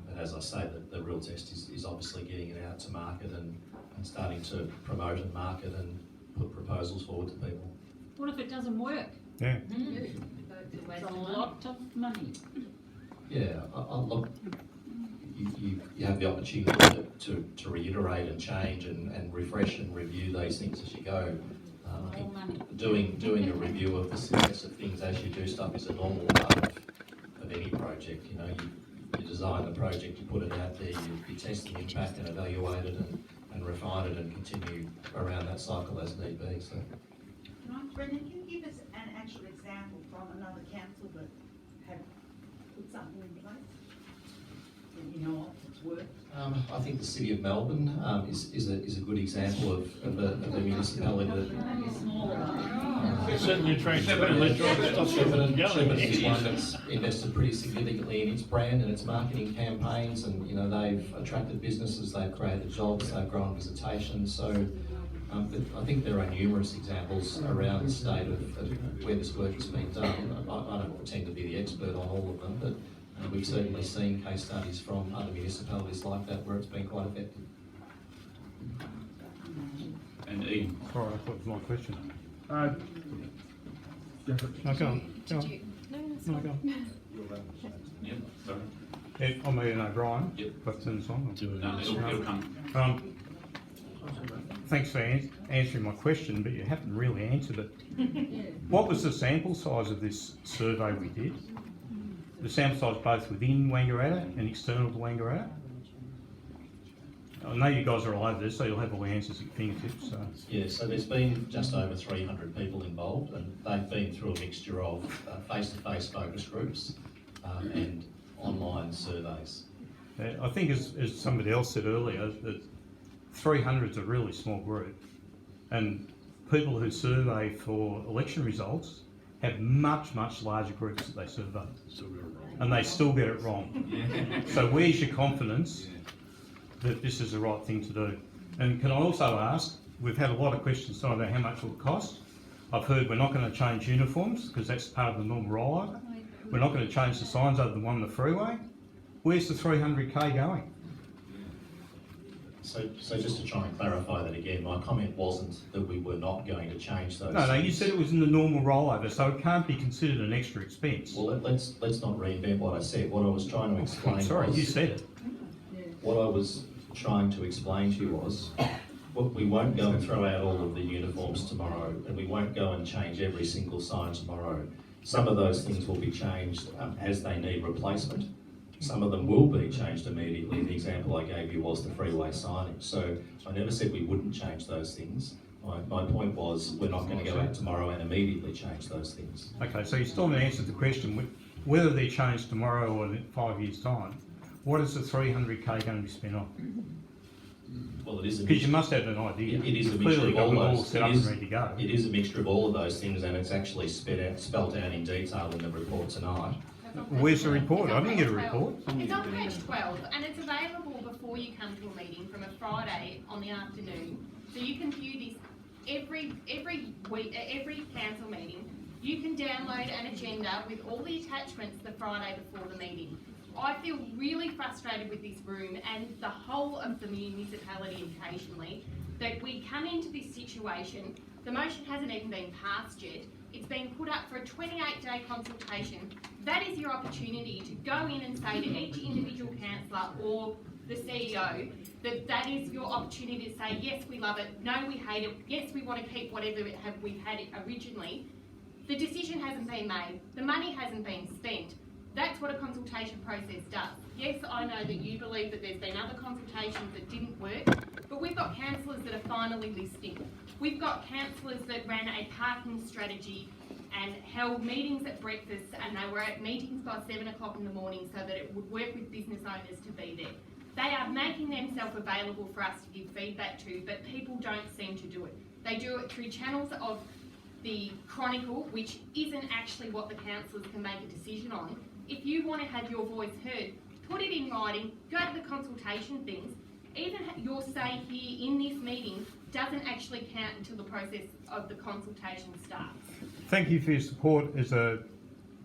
But as I say, the real test is obviously getting it out to market and starting to promote and market and put proposals forward to people. What if it doesn't work? Yeah. It's a lot of money. Yeah, look, you have the opportunity to reiterate and change and refresh and review these things as you go. I think doing a review of the success of things as you do stuff is a normal part of any project. You know, you design the project, you put it out there, you test the impact and evaluate it and refine it and continue around that cycle as need be. So. Brendan, can you give us an actual example from another council that had put something in place? That you know what it's worked? I think the City of Melbourne is a good example of a municipality that It certainly attracts electronic is one that's invested pretty significantly in its brand and its marketing campaigns, and you know they've attracted businesses, they've created jobs, they've grown visitation. So I think there are numerous examples around the state of where this work has been done. I don't pretend to be the expert on all of them, but And we've certainly seen case studies from other municipalities like that where it's been quite effective. And Ian. Sorry, I thought it was my question. No, go on. Go on. No, go on. Yep, sorry. Yeah, I'm Ian O'Brien. Yep. But turn this on. No, it'll come. Thanks for answering my question, but you haven't really answered it. What was the sample size of this survey we did? The sample size both within Wangaratta and external to Wangaratta? I know you guys are all over this, so you'll have all the answers at your fingertips. So. Yeah, so there's been just over 300 people involved, and they've been through a mixture of face-to-face focus groups and online surveys. I think, as somebody else said earlier, that 300 is a really small group, and people who survey for election results have much, much larger groups that they survey, and they still get it wrong. So where's your confidence that this is the right thing to do? And can I also ask, we've had a lot of questions tonight about how much it will cost. I've heard we're not going to change uniforms because that's part of the normal rollover. We're not going to change the signs over the one on the freeway. Where's the 300k going? So just to try and clarify that again, my comment wasn't that we were not going to change those. No, you things. said it was in the normal rollover, so it can't be considered an extra expense. Well, let's not reinvent what I said. What I was trying to explain. Sorry, was, you said it. What I was trying to explain to you was, well, we won't go and throw out all of the uniforms tomorrow, and we won't go and change every single sign tomorrow. Some of those things will be changed as they need replacement. Some of them will be changed immediately. The example I gave you was the freeway signage. So I never said we wouldn't change those things. My point was we're not going to go out tomorrow and immediately change those things. Okay, so you still haven't answered the question. Whether they're changed tomorrow or in 5 years' time, what is the 300k going to be spent on? Well, it is a because you must have an idea. It is a mixture Clearly of all got it all those. set up and ready to go. It is a mixture of all of those things, and it's actually spelled out in detail in the report tonight. Where's the report? I didn't get a report. It's on page 12, and it's available before you come to a meeting from a Friday on the afternoon. So you can view this every week, every council meeting. You can download an agenda with all the attachments the Friday before the meeting. I feel really frustrated with this room and the whole of the municipality occasionally that we come into this situation. The motion hasn't even been passed yet. It's been put up for a 28-day consultation. That is your opportunity to go in and say to each individual councillor or the CEO that is your opportunity to say, yes, we love it, no, we hate it, yes, we want to keep whatever we had originally. The decision hasn't been made. The money hasn't been spent. That's what a consultation process does. Yes, I know that you believe that there's been other consultations that didn't work, but we've got councillors that are finally listening. We've got councillors that ran a parking strategy and held meetings at breakfast, and they were at meetings by 7 o'clock in the morning so that it would work with business owners to be there. They are making themselves available for us to give feedback to, but people don't seem to do it. They do it through channels of the Chronicle, which isn't actually what the councillors can make a decision on. If you want to have your voice heard, put it in writing, go to the consultation things. Even your say here in this meeting doesn't actually count until the process of the consultation starts. Thank you for your support as a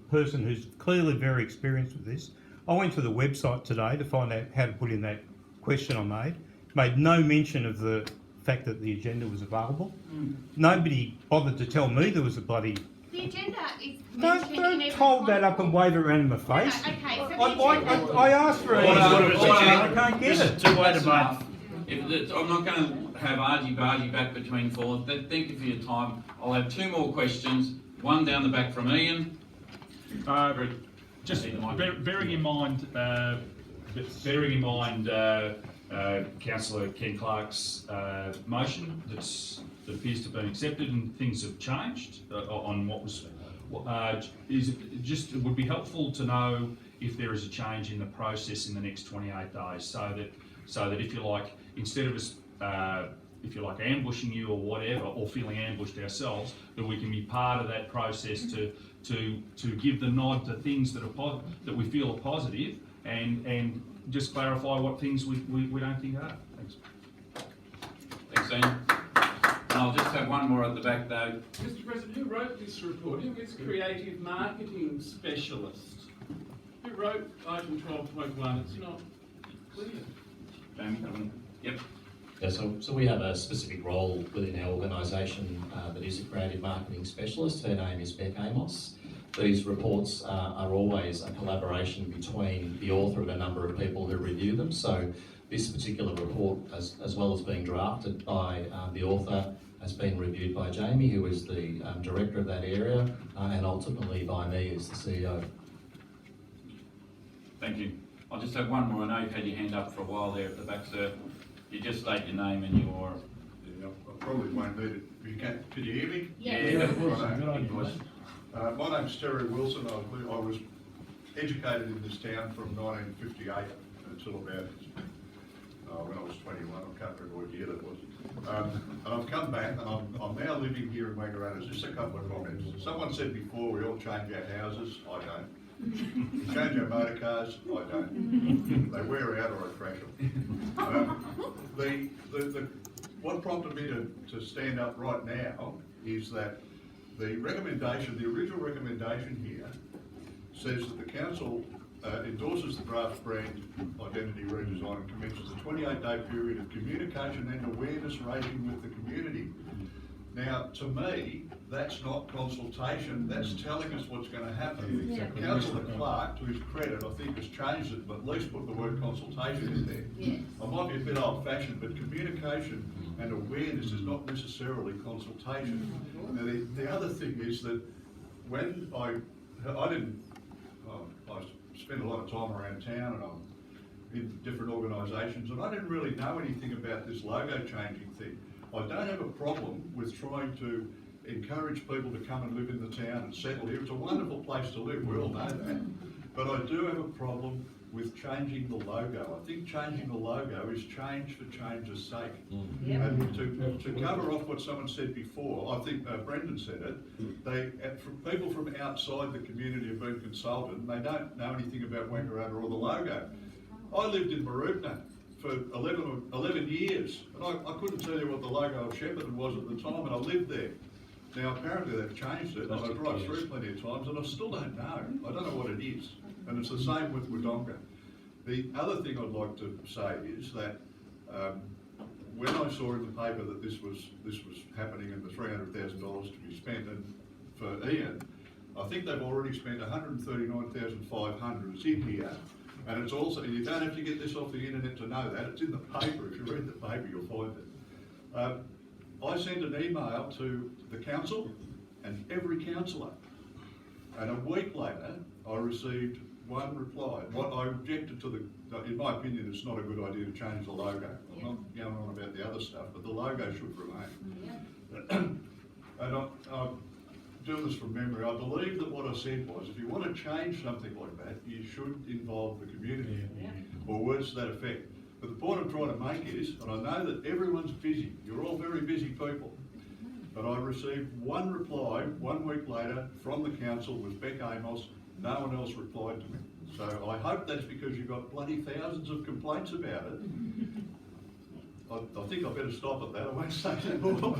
person who's clearly very experienced with this. I went to the website today to find out how to put in that question I made no mention of the fact that the agenda was available. Nobody bothered to tell me there was a bloody... The agenda is mentioned in every... Don't hold that up and wave it around in my face. Okay, so I asked for it. I can't get it. That's enough. I'm not going to have argy-bargy back between four. Thank you for your time. I'll have two more questions. One down the back from Ian. Just bearing in mind, Councillor Ken Clark's motion that appears to have been accepted and things have changed on what was. It would be helpful to know if there is a change in the process in the next 28 days, so that if you like, instead of us ambushing you or whatever, or feeling ambushed ourselves, that we can be part of that process to give the nod to things that we feel are positive, and just clarify what things we don't think are. Thanks. Thanks, Ian. And I'll just have one more at the back though. Mr. President, who wrote this report? Who is creative marketing specialist? Who wrote item 12.1, it's not clear. Jamie, yep. Yeah, so we have a specific role within our organisation that is a creative marketing specialist. Her name is Beck Amos. These reports are always a collaboration between the author and a number of people who review them. So this particular report, as well as being drafted by the author, has been reviewed by Jamie, who is the director of that area, and ultimately by me as the CEO. Thank you. I'll just have one more. I know you've had your hand up for a while there at the back, sir. You just state your name and your... Yeah, I probably won't need it. Can you hear me? Yeah. My name's Terry Wilson. I was educated in this town from 1958 until about when I was 21. I can't remember what year that was. And I've come back and I'm now living here in Wangaratta. Just a couple of comments. Someone said before we all change our houses. I don't. We change our motor cars. I don't. They wear out or I crash them. What prompted me to stand up right now is that the original recommendation here says that the council endorses the draft brand identity redesign and commences a 28-day period of communication and awareness raising with the community. Now, to me, that's not consultation, that's telling us what's going to happen. Yeah. Councillor Clark, to his credit, I think has changed it, but at least put the word consultation in there. Yes. I might be a bit old-fashioned, but communication and awareness is not necessarily consultation. Now, the other thing is that when I spend a lot of time around town and I'm in different organisations, and I didn't really know anything about this logo changing thing. I don't have a problem with trying to encourage people to come and live in the town and settle here. It's a wonderful place to live, we all know that. But I do have a problem with changing the logo. I think changing the logo is change for change's sake. Yep. And to cover off what someone said before, I think Brendan said it, people from outside the community have been consulted and they don't know anything about Wangaratta or the logo. I lived in Mooroopna for 11 years, and I couldn't tell you what the logo of Shepparton was at the time, and I lived there. Now apparently they've changed it, and I drive through plenty of times, and I still don't know. I don't know what it is, and it's the same with Wodonga. The other thing I'd like to say is that when I saw in the paper that this was happening and the $300,000 to be spent, and for Ian, I think they've already spent $139,500. It's in here. And it's also, you don't have to get this off the internet to know that, it's in the paper. If you read the paper, you'll find it. I sent an email to the council and every councillor. And a week later, I received one reply. What I objected to in my opinion, it's not a good idea to change the logo. I'm not going on about the other stuff, but the logo should remain. And I'm doing this from memory. I believe that what I said was, if you want to change something like that, you should involve the community, or words to that effect. But the point I'm trying to make is, and I know that everyone's busy, you're all very busy people, but I received one reply 1 week later from the council, was Beck Amos. No one else replied to me. So I hope that's because you've got bloody thousands of complaints about it. I think I better stop at that. I won't say that more.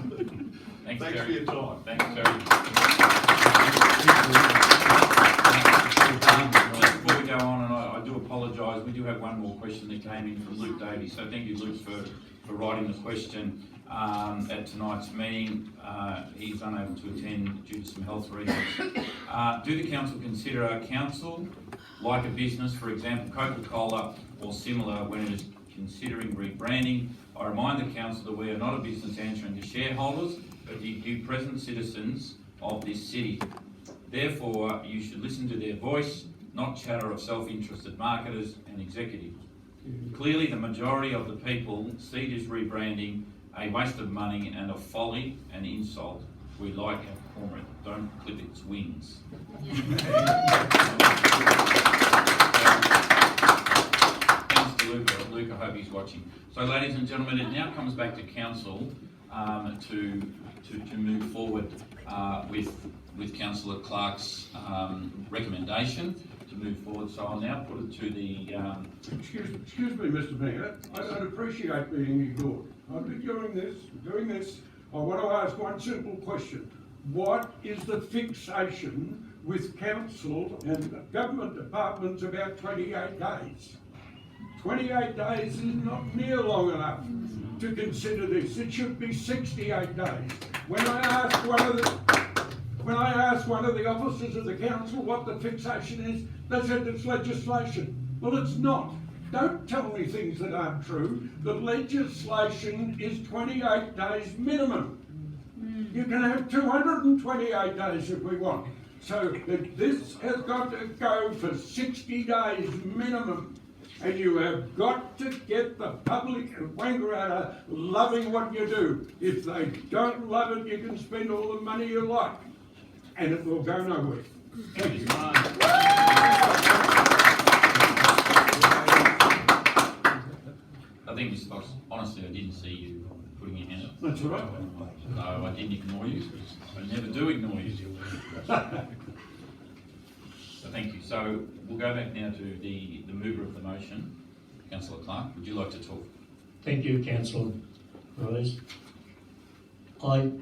Thanks for your time. Thanks, Terry. Before we go on, and I do apologise, we do have one more question that came in from Luke Davies. So thank you, Luke, for writing the question at tonight's meeting. He's unable to attend due to some health reasons. Do the council consider a council like a business, for example, Coca-Cola or similar, when it is considering rebranding? I remind the council that we are not a business answering to shareholders, but the present citizens of this city. Therefore, you should listen to their voice, not chatter of self-interested marketers and executives. Clearly, the majority of the people see this rebranding a waste of money and a folly and insult. We like our cormorant, don't clip its wings. Thanks to Luke, I hope he's watching. So ladies and gentlemen, it now comes back to council to move forward with Councillor Clark's recommendation to move forward. So I'll now put it to the... Excuse me, Mr Mayor. I'd appreciate being ignored. I've been doing this. I want to ask one simple question. What is the fixation with council and government departments about 28 days. 28 days is not near long enough to consider this. It should be 68 days. When I asked one of the officers of the council what the fixation is, they said it's legislation. Well, it's not. Don't tell me things that aren't true. The legislation is 28 days minimum. You can have 228 days if we want. So this has got to go for 60 days minimum. And you have got to get the public of Wangaratta loving what you do. If they don't love it, you can spend all the money you like, and it will go nowhere. Thank you. I think, Mr. Fox, honestly, I didn't see you putting your hand up. That's all right. So I didn't ignore you. I never do ignore you. So thank you. So we'll go back now to the mover of the motion, Councillor Clark. Would you like to talk? Thank you, Councillor Rose. I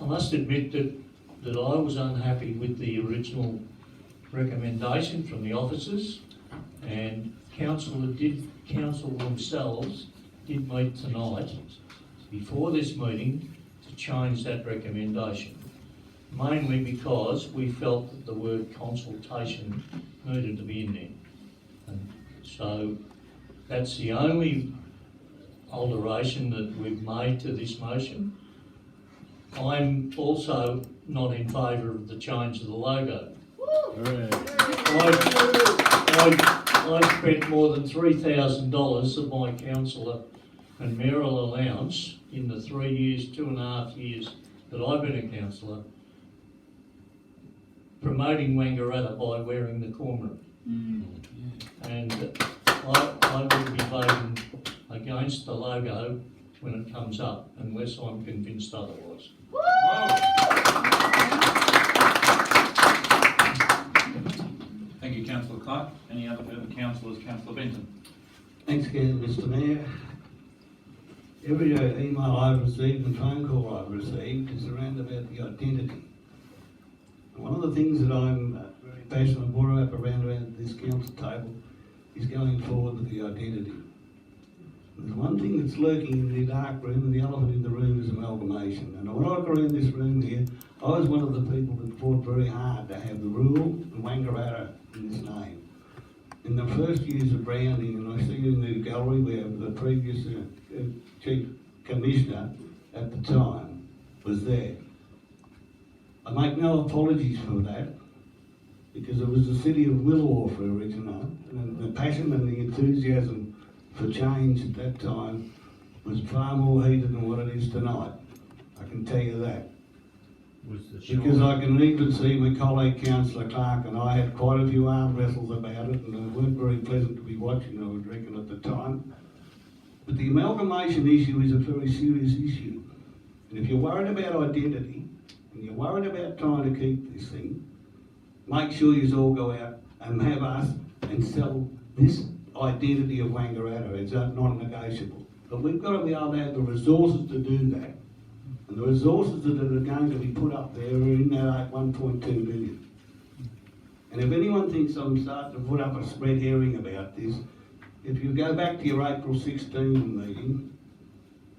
must admit that I was unhappy with the original recommendation from the officers, and council themselves did meet tonight before this meeting to change that recommendation, mainly because we felt that the word consultation needed to be in there. And so that's the only alteration that we've made to this motion. I'm also not in favour of the change of the logo. I spent more than $3,000 of my councillor and mayoral allowance in the 2.5 years that I've been a councillor, promoting Wangaratta by wearing the cormorant. And I will be voting against the logo when it comes up, unless I'm convinced otherwise. Thank you, Councillor Clark. Any other further councillors? Councillor Benton. Thanks again, Mr Mayor. Every email I've received and phone call I've received is around about the identity. And one of the things that I'm very passionate about around this council table is going forward with the identity. There's one thing that's lurking in the dark room, and the elephant in the room is amalgamation. And when I look around this room here, I was one of the people that fought very hard to have the rural and Wangaratta in this name. In the first years of branding, and I see in the gallery where the previous Chief Commissioner at the time was there. I make no apologies for that, because it was the city of Willowor originally, and the passion and the enthusiasm for change at that time was far more heated than what it is tonight. I can tell you that. Because I can even see my colleague Councillor Clark and I had quite a few arm wrestles about it, and they weren't very pleasant to be watching, I would reckon, at the time. But the amalgamation issue is a very serious issue. And if you're worried about identity, and you're worried about trying to keep this thing, make sure you all go out and have us and sell this identity of Wangaratta as non-negotiable. But we've got to be able to have the resources to do that. And the resources that are going to be put up there are in that 1.2 million. And if anyone thinks I'm starting to put up a spread herring about this, if you go back to your April 16 meeting,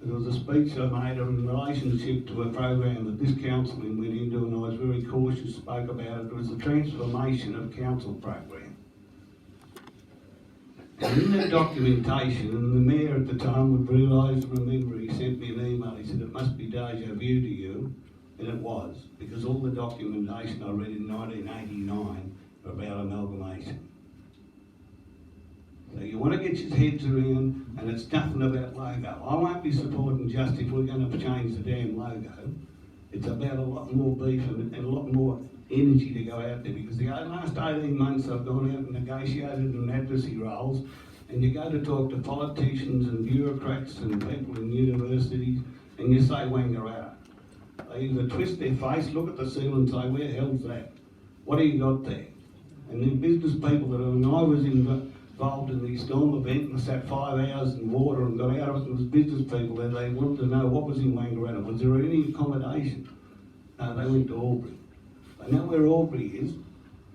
there was a speech I made in relationship to a program that this councilman went into, and I was very cautious, spoke about it. It was the transformation of council program. And in that documentation, and the mayor at the time would realise and remember, he sent me an email, he said it must be deja vu to you, and it was, because all the documentation I read in 1989 about amalgamation. So you want to get your heads around, and it's nothing about logo. I won't be supporting just if we're going to change the damn logo. It's about a lot more beef and a lot more energy to go out there, because the last 18 months I've gone out and negotiated in advocacy roles, and you go to talk to politicians and bureaucrats and people in universities, and you say Wangaratta. They either twist their face, look at the seal and say, where the hell's that? What have you got there? And the business people that when I was involved in the storm event and sat 5 hours in water and got out of it, and there was business people there, they wanted to know what was in Wangaratta. Was there any accommodation? No, they went to Albury. I know where Albury is,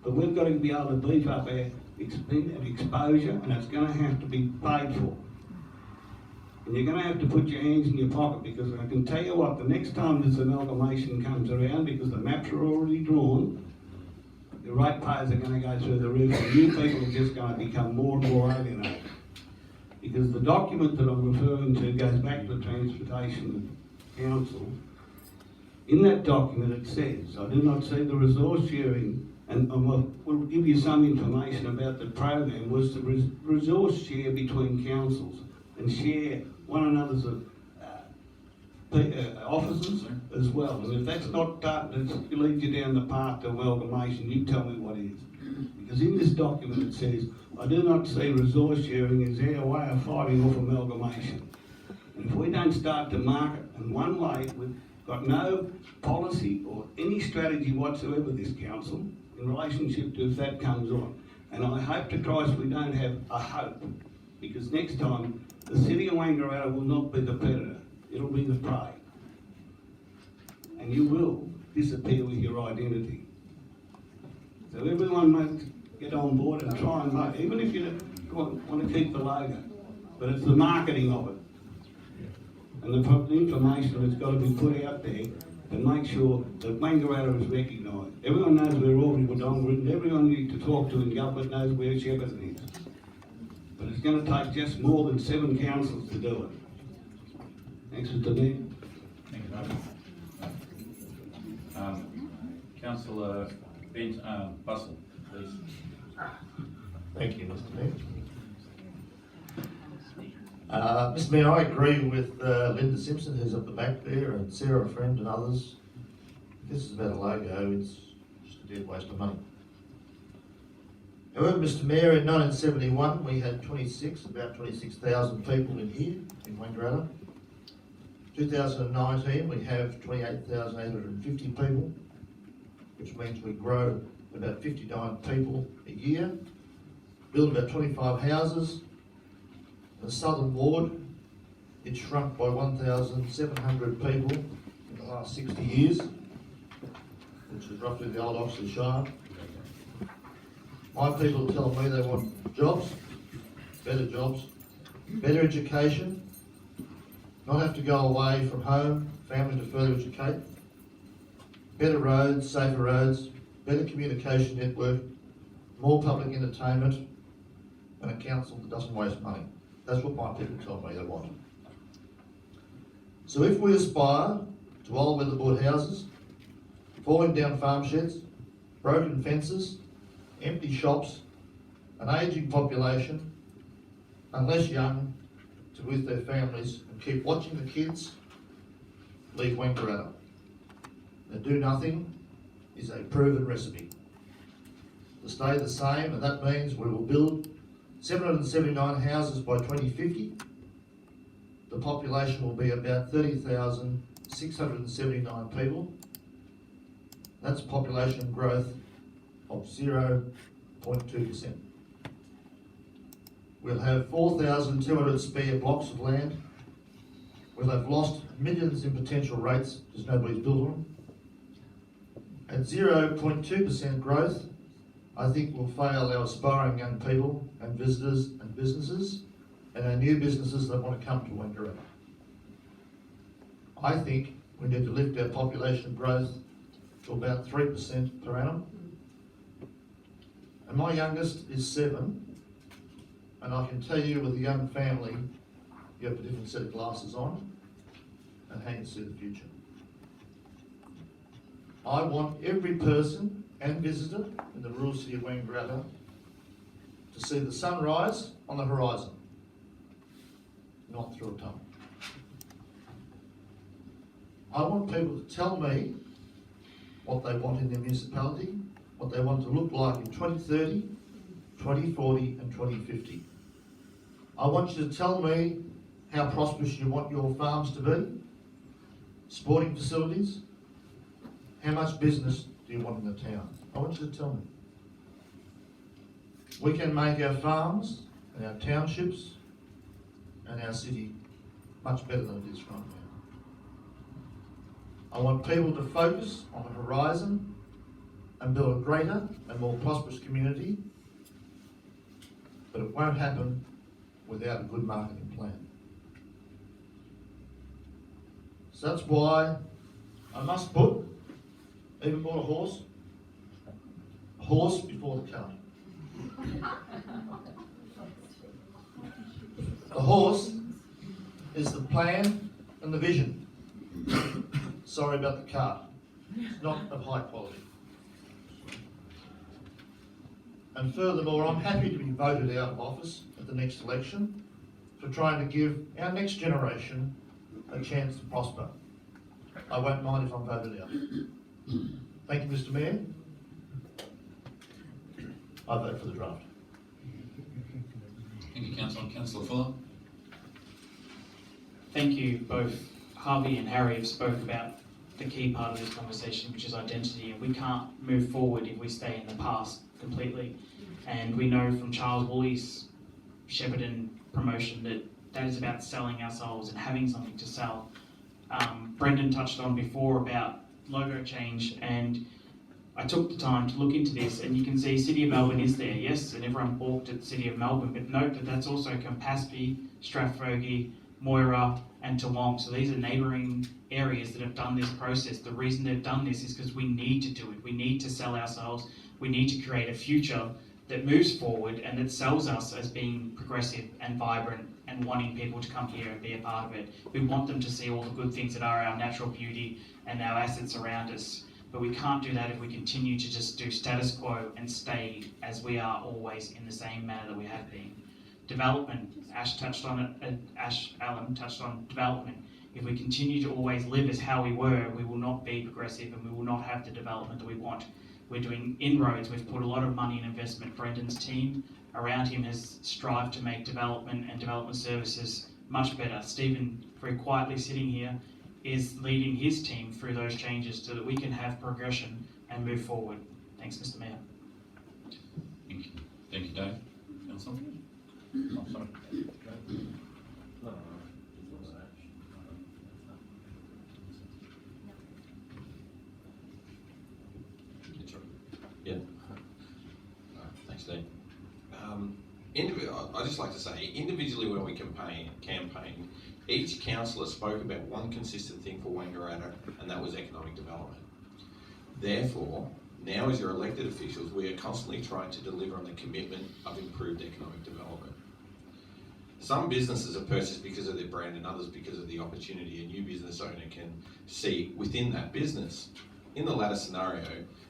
but we've got to be able to beef up our exposure, and it's going to have to be paid for. And you're going to have to put your hands in your pocket, because I can tell you what, the next time this amalgamation comes around, because the maps are already drawn, the ratepayers are going to go through the roof, and you people are just going to become more and more alienated. Because the document that I'm referring to goes back to the Transportation Council. In that document it says, I do not see the resource sharing, and we'll give you some information about the program, was the resource share between councils and share one another's offices as well. And if that's not done, it leads you down the path to amalgamation. You tell me what is. Because in this document it says, I do not see resource sharing as our way of fighting off amalgamation. And if we don't start to market, and one way, we've got no policy or any strategy whatsoever, this council, in relationship to if that comes on. And I hope to Christ we don't have a hope, because next time the city of Wangaratta will not be the predator, it'll be the prey. And you will disappear with your identity. So everyone must get on board and try and make, even if you want to keep the logo, but it's the marketing of it. And the information that's got to be put out there to make sure that Wangaratta is recognised. Everyone knows where Albury Wodonga is, and everyone you need to talk to in government knows where Shepparton is. But it's going to take just more than 7 councils to do it. Thanks, Mr. Mayor. Thank you, Councillor Bussell, please. Thank you, Mr. Mayor. Mr. Mayor, I agree with Linda Simpson, who's up the back there, and Sarah Friend and others. If this is about a logo, it's just a dead waste of money. However, Mr. Mayor, in 1971 we had about 26,000 people in here, in Wangaratta. 2019 we have 28,850 people, which means we grow about 59 people a year, build about 25 houses. In the Southern Ward, it shrunk by 1,700 people in the last 60 years, which is roughly the old Oxley Shire. My people tell me they want jobs, better education, not have to go away from home, family to further educate, better roads, safer roads, better communication network, more public entertainment, and a council that doesn't waste money. That's what my people tell me they want. So if we aspire to old weatherboard houses, falling down farm sheds, broken fences, empty shops, an ageing population, unless young, to with their families and keep watching the kids leave Wangaratta. And do nothing is a proven recipe. To stay the same, and that means we will build 779 houses by 2050. The population will be about 30,679 people. That's population growth of 0.2%. We'll have 4,200 spare blocks of land. We'll have lost millions in potential rates because nobody's built on them. At 0.2% growth, I think we'll fail our aspiring young people and visitors and businesses and our new businesses that want to come to Wangaratta. I think we need to lift our population growth to about 3% per annum. And my youngest is 7, and I can tell you with a young family, you have a different set of glasses on and how you see the future. I want every person and visitor in the rural city of Wangaratta to see the sunrise on the horizon, not through a tunnel. I want people to tell me what they want in their municipality, what they want to look like in 2030, 2040 and 2050. I want you to tell me how prosperous you want your farms to be, sporting facilities, how much business do you want in the town? I want you to tell me. We can make our farms and our townships and our city much better than it is right now. I want people to focus on the horizon and build a greater and more prosperous community, but it won't happen without a good marketing plan. So that's why I must put, even more a horse before the cart. The horse is the plan and the vision. Sorry about the cart. It's not of high quality. And furthermore, I'm happy to be voted out of office at the next election for trying to give our next generation a chance to prosper. I won't mind if I'm voted out. Thank you, Mr. Mayor. I vote for the draft. Thank you, Councillor. Councillor Fuller. Thank you. Both Harvey and Harry have spoke about the key part of this conversation, which is identity, and we can't move forward if we stay in the past completely. And we know from Charles Woolley's Shepparton promotion that that is about selling ourselves and having something to sell. Brendan touched on before about logo change, and I took the time to look into this, and you can see City of Melbourne is there, yes, and everyone balked at City of Melbourne, but note that that's also Campaspe, Strathbogie, Moira and Toowong. So these are neighbouring areas that have done this process. The reason they've done this is because we need to do it. We need to sell ourselves. We need to create a future that moves forward and that sells us as being progressive and vibrant and wanting people to come here and be a part of it. We want them to see all the good things that are our natural beauty and our assets around us. But we can't do that if we continue to just do status quo and stay as we are always in the same manner that we have been. Development, Ash touched on it, and Ash Allen touched on development. If we continue to always live as how we were, we will not be progressive and we will not have the development that we want. We're doing inroads. We've put a lot of money and investment. Brendan's team around him has strived to make development and development services much better. Stephen, very quietly sitting here, is leading his team through those changes so that we can have progression and move forward. Thanks, Mr. Mayor. Thank you. Thank you, Dave. Councillor? Oh, sorry. Yeah. Thanks, Dave. I'd just like to say, individually when we campaign, each councillor spoke about one consistent thing for Wangaratta, and that was economic development. Therefore, now as your elected officials, we are constantly trying to deliver on the commitment of improved economic development. Some businesses are purchased because of their brand and others because of the opportunity a new business owner can see within that business. In the latter scenario,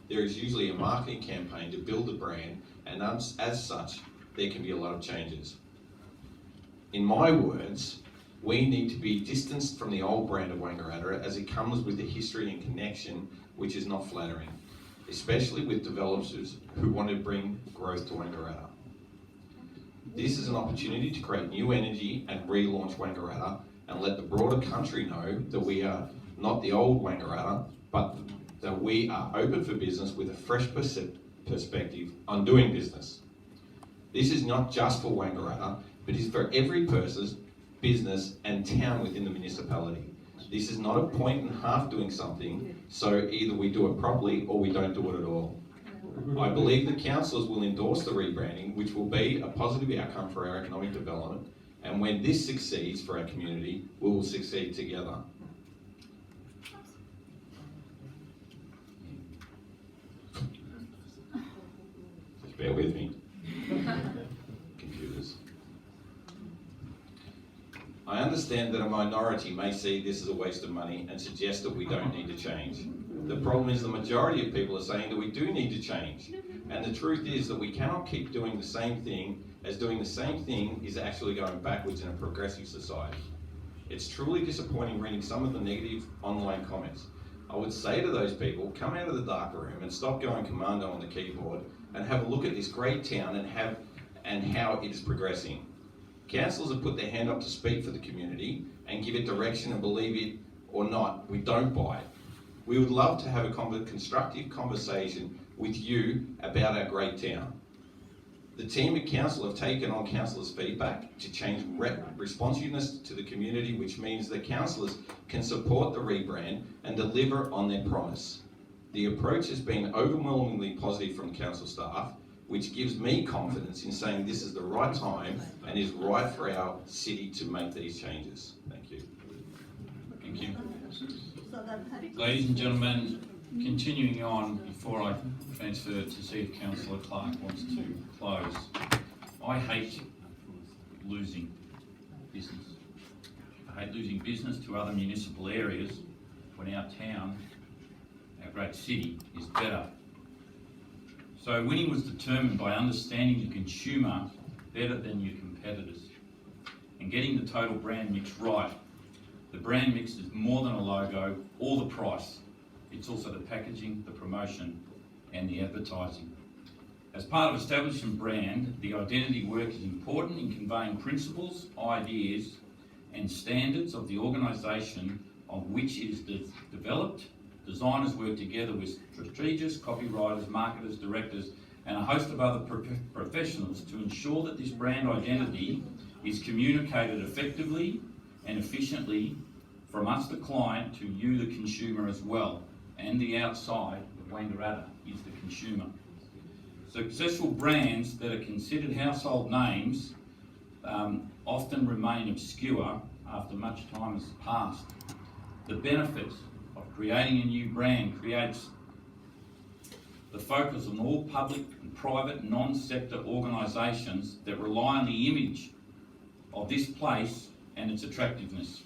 there is usually a marketing campaign to build the brand, and as such, there can be a lot of changes. In my words, we need to be distanced from the old brand of Wangaratta as it comes with a history and connection which is not flattering, especially with developers who want to bring growth to Wangaratta. This is an opportunity to create new energy and relaunch Wangaratta and let the broader country know that we are not the old Wangaratta, but that we are open for business with a fresh perspective on doing business. This is not just for Wangaratta, but is for every person, business and town within the municipality. This is not a point and a half doing something, so either we do it properly or we don't do it at all. I believe the councillors will endorse the rebranding, which will be a positive outcome for our economic development, and when this succeeds for our community, we will succeed together. Just bear with me. Computers. I understand that a minority may see this as a waste of money and suggest that we don't need to change. The problem is the majority of people are saying that we do need to change. And the truth is that we cannot keep doing the same thing, as doing the same thing is actually going backwards in a progressive society. It's truly disappointing reading some of the negative online comments. I would say to those people, come out of the dark room and stop going commando on the keyboard and have a look at this great town and how it is progressing. Councillors have put their hand up to speak for the community and give it direction, and believe it or not, we don't buy it. We would love to have a constructive conversation with you about our great town. The team at council have taken on councillors' feedback to change responsiveness to the community, which means that councillors can support the rebrand and deliver on their promise. The approach has been overwhelmingly positive from council staff, which gives me confidence in saying this is the right time and is right for our city to make these changes. Thank you. Thank you. Ladies and gentlemen, continuing on, before I transfer to see if Councillor Clark wants to close, I hate losing business. I hate losing business to other municipal areas when our town, our great city, is better. So winning was determined by understanding the consumer better than your competitors and getting the total brand mix right. The brand mix is more than a logo or the price. It's also the packaging, the promotion and the advertising. As part of establishing brand, the identity work is important in conveying principles, ideas and standards of the organisation on which it is developed. Designers work together with strategists, copywriters, marketers, directors and a host of other professionals to ensure that this brand identity is communicated effectively and efficiently from us the client to you the consumer as well, and the outside of Wangaratta is the consumer. Successful brands that are considered household names often remain obscure after much time has passed. The benefits of creating a new brand creates the focus on all public and private non-sector organisations that rely on the image of this place and its attractiveness.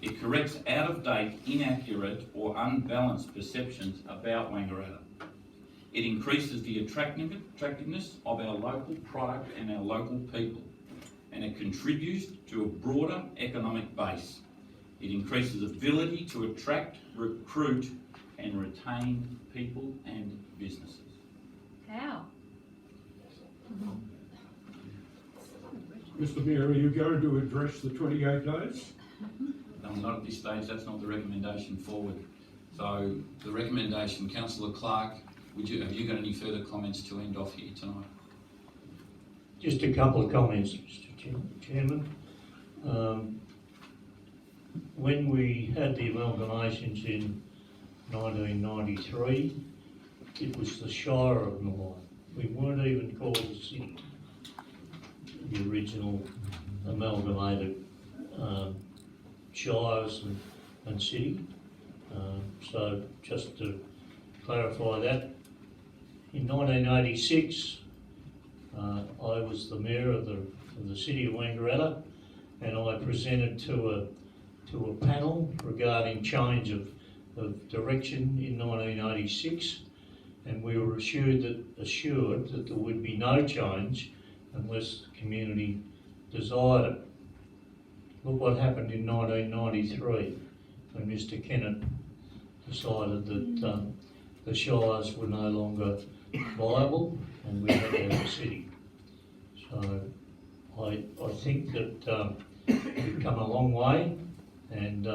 It corrects out-of-date, inaccurate or unbalanced perceptions about Wangaratta. It increases the attractiveness of our local product and our local people, and it contributes to a broader economic base. It increases ability to attract, recruit and retain people and businesses. How? Mr Mayor, are you going to address the 28 days? No, not at this stage, that's not the recommendation forward. So the recommendation, Councillor Clark, have you got any further comments to end off here tonight? Just a couple of comments, Mr Chairman. When we had the amalgamations in 1993, it was the Shire of North. We weren't even called the city, the original amalgamated shires and city. So just to clarify that, in 1986, I was the mayor of the city of Wangaratta, and I presented to a panel regarding change of direction in 1986, and we were assured that there would be no change unless the community desired it. Look what happened in 1993 when Mr Kennett decided that the shires were no longer viable and we had to have a city. So I think that we've come a long way, and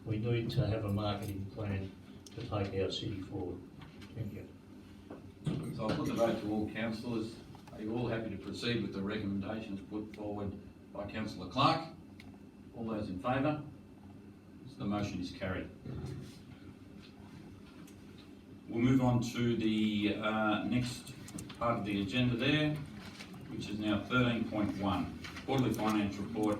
we need to have a marketing plan to take our city forward. Thank you. So I'll put the vote to all councillors. Are you all happy to proceed with the recommendations put forward by Councillor Clark? All those in favour? So the motion is carried. We'll move on to the next part of the agenda there, which is now 13.1, Quarterly Finance Report.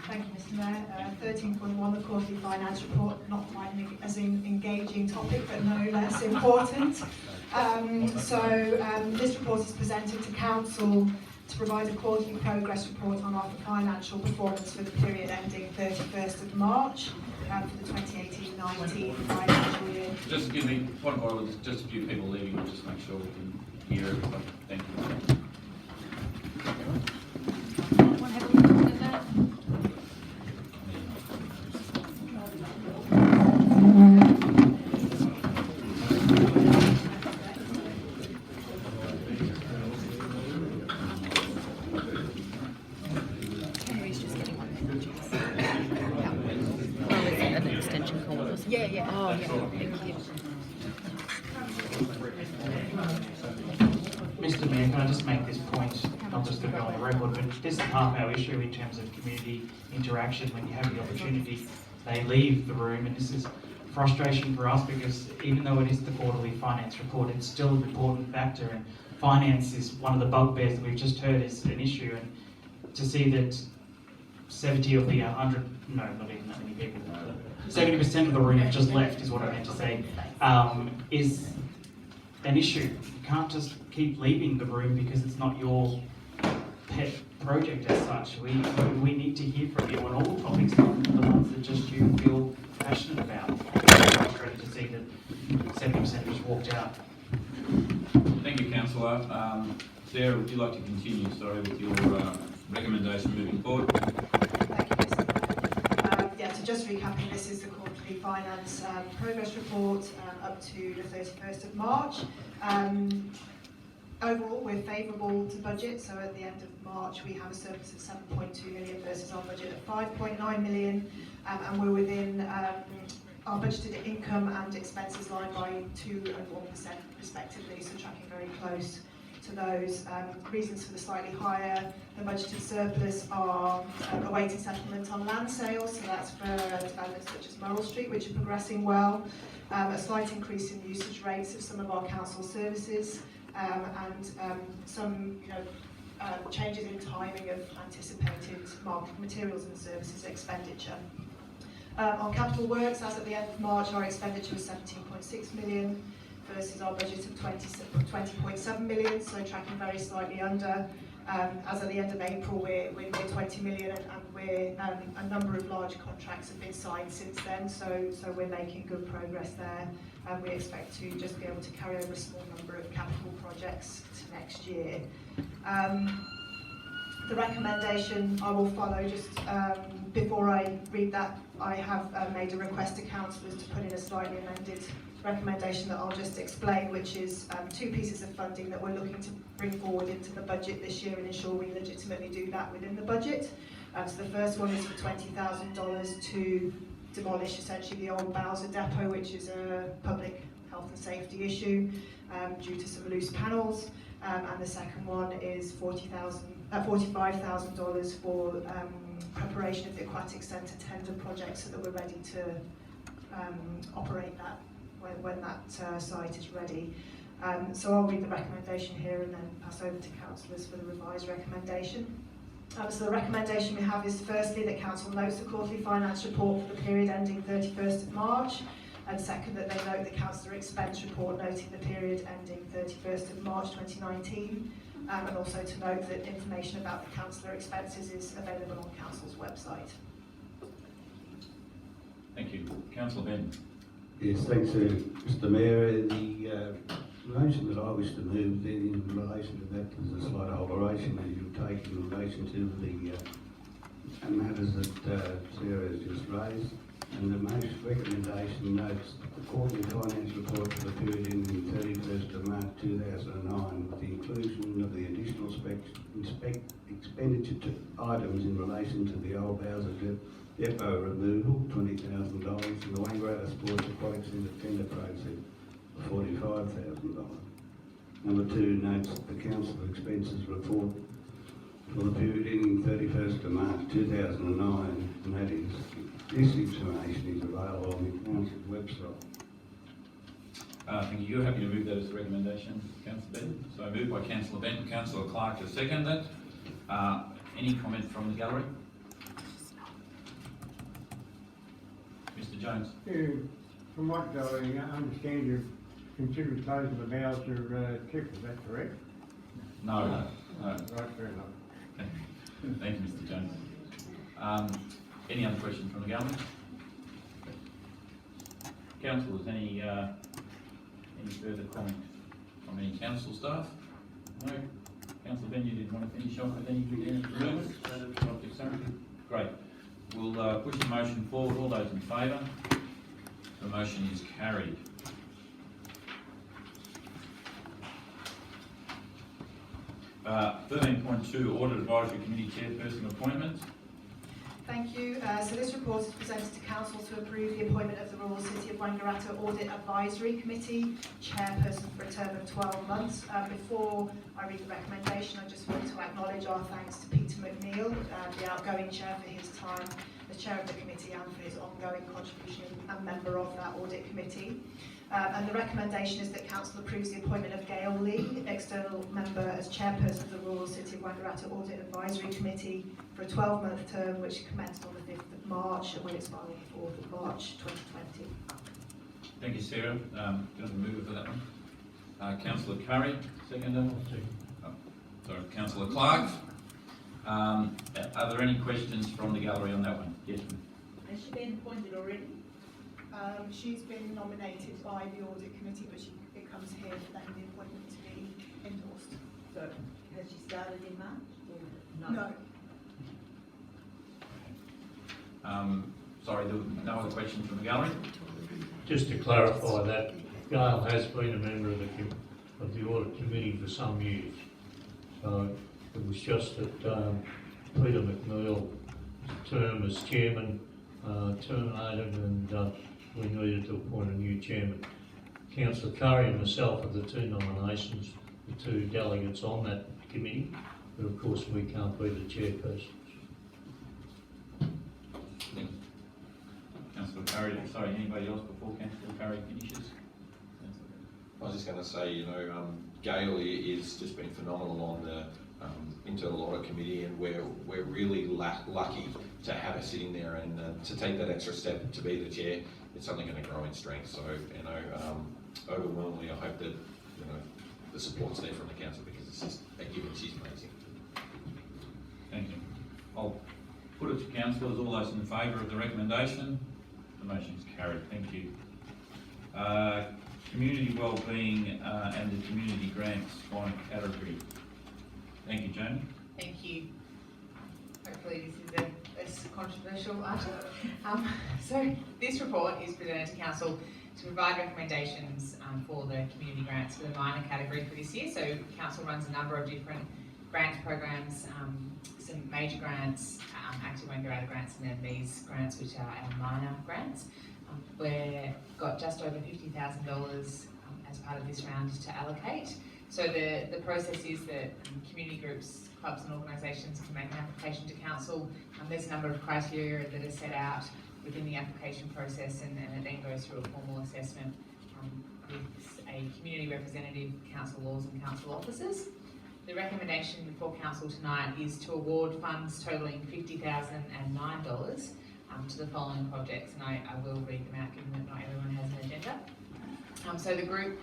Thank you, Mr Mayor. 13.1, the Quarterly Finance Report, not quite as an engaging topic, but no less important. This report is presented to Council to provide a quarterly progress report on our financial performance for the period ending 31st of March for the 2018-19 financial year. Just give me, point of order, just a few people leaving, we'll just make sure we can hear everybody. Thank you. Anyone have a look at that? Henry's just getting my messages. Oh, is it an extension call or something? Yeah, yeah. Oh, yeah. Thank you. Mr Mayor, can I just make this point, not just to go on the record, but this is half our issue in terms of community interaction when you have the opportunity they leave the room, and this is frustration for us because even though it is the quarterly finance report, it's still an important factor, and finance is one of the bugbears that we've just heard is an issue, and to see that 70 of the 100, no, not even that many people, 70% of the room have just left is what I meant to say, is an issue. You can't just keep leaving the room because it's not your pet project as such. We need to hear from you on all topics, not the ones that just you feel passionate about. I'm frustrated to see that 70% just walked out. Thank you, Councillor. Sarah, would you like to continue, with your recommendation moving forward? So just recapping, this is the quarterly finance progress report up to the 31st of March. Overall, we're favourable to budget, so at the end of March we have a surplus of 7.2 million versus our budget of 5.9 million, and we're within our budgeted income and expenses line by 2% and 1% respectively, so tracking very close to those. Reasons for the slightly higher than budgeted surplus are awaiting settlement on land sales, so that's for developments such as Murrell Street, which are progressing well, a slight increase in usage rates of some of our council services, and some changes in timing of anticipated market materials and services expenditure. On capital works, as at the end of March, our expenditure was 17.6 million versus our budget of 20.7 million, so tracking very slightly under. As at the end of April, we're near 20 million, and a number of large contracts have been signed since then, so we're making good progress there, and we expect to just be able to carry over a small number of capital projects to next year. The recommendation I will follow, just before I read that, I have made a request to councillors to put in a slightly amended recommendation that I'll just explain, which is two pieces of funding that we're looking to bring forward into the budget this year and ensure we legitimately do that within the budget. So the first one is for $20,000 to demolish essentially the old Bowser depot, which is a public health and safety issue due to some loose panels, and the second one is $45,000 for preparation of the aquatic centre tender project so that we're ready to operate that when that site is ready. So I'll read the recommendation here and then pass over to councillors for the revised recommendation. So the recommendation we have is firstly that council notes the quarterly finance report for the period ending 31st of March, and second that they note the councillor expense report noting the period ending 31st of March 2019, and also to note that information about the councillor expenses is available on council's website. Thank you. Councillor Ben. Yes, thanks, Mr Mayor. The motion that I wish to move in relation to that is a slight alteration that you take in relation to the matters that Sarah has just raised. And the most recommendation notes the quarterly finance report for the period ending 31st of March 2009 with the inclusion of the additional expenditure items in relation to the old Bowser depot removal, $20,000, and the Wangaratta Sports Aquatic Centre tender process of $45,000. Number two notes the council expenses report for the period ending 31st of March 2009, and that is, this information is available on the council's website. Thank you. You're happy to move that as a recommendation, Councillor Benton? So moved by Councillor Benton, Councillor Clark to second that. Any comment from the gallery? Mr Jones. From what I understand, you're considering closing the Bowser tip, is that correct? No. Right, fair enough. Thank you, Mr Jones. Any other questions from the gallery? Councillors, any further comment from any council staff? No? Councillor Ben, you did want to finish off with any comments? Great. We'll push the motion forward. All those in favour? The motion is carried. Uh, 13.2 Audit Advisory Committee Chairperson Appointments. Thank you. So this report is presented to Council to approve the appointment of the Royal City of Wangaratta Audit Advisory Committee Chairperson for a term of 12 months. Before I read the recommendation, I just want to acknowledge our thanks to Peter McNeill, the outgoing chair, for his time as chair of the committee and for his ongoing contribution and member of that audit committee. And the recommendation is that council approves the appointment of Gail Lee, external member, as chairperson of the Royal City of Wangaratta Audit Advisory Committee for a 12-month term which commenced on the 5th of March and will expire on the 4th of March 2020. Thank you, Sarah. Going to move for that one. Councillor Curry, seconder. Sorry, Councillor Clark. Are there any questions from the gallery on that one? Yes, ma'am. Has she been appointed already? She's been nominated by the audit committee, but it comes here for that the appointment to be endorsed. So, has she started in March? Or No. Sorry, there were no other questions from the gallery? Just to clarify that, Gail has been a member of the audit committee for some years. So it was just that Peter McNeil's term as chairman terminated and we needed to appoint a new chairman. Councillor Curry and myself are the two nominations, the two delegates on that committee, but of course we can't be the chairperson. Councillor Curry, sorry, anybody else before Councillor Curry finishes? I was just going to say, Gail is just been phenomenal on the internal audit committee, and we're really lucky to have her sitting there and to take that extra step to be the chair. It's only going to grow in strength. So, overwhelmingly, I hope that the support's there from the council, because it's just a given. She's amazing. Thank you. I'll put it to councillors. All those in favour of the recommendation? The motion is carried. Thank you. Community wellbeing and the community grants final category. Thank you, Jamie. Thank you. Hopefully this is a less controversial item. So this report is presented to council to provide recommendations for the community grants for the minor category for this year. So council runs a number of different grant programs, some major grants, Active Wangaratta grants, and then these grants which are our minor grants. We've got just over $50,000 as part of this round to allocate. So the process is that community groups, clubs and organisations can make an application to council. There's a number of criteria that are set out within the application process, and it then goes through a formal assessment with a community representative, council laws and council officers. The recommendation before council tonight is to award funds totalling $50,009 to the following projects, and I will read them out given that not everyone has an agenda. So the groups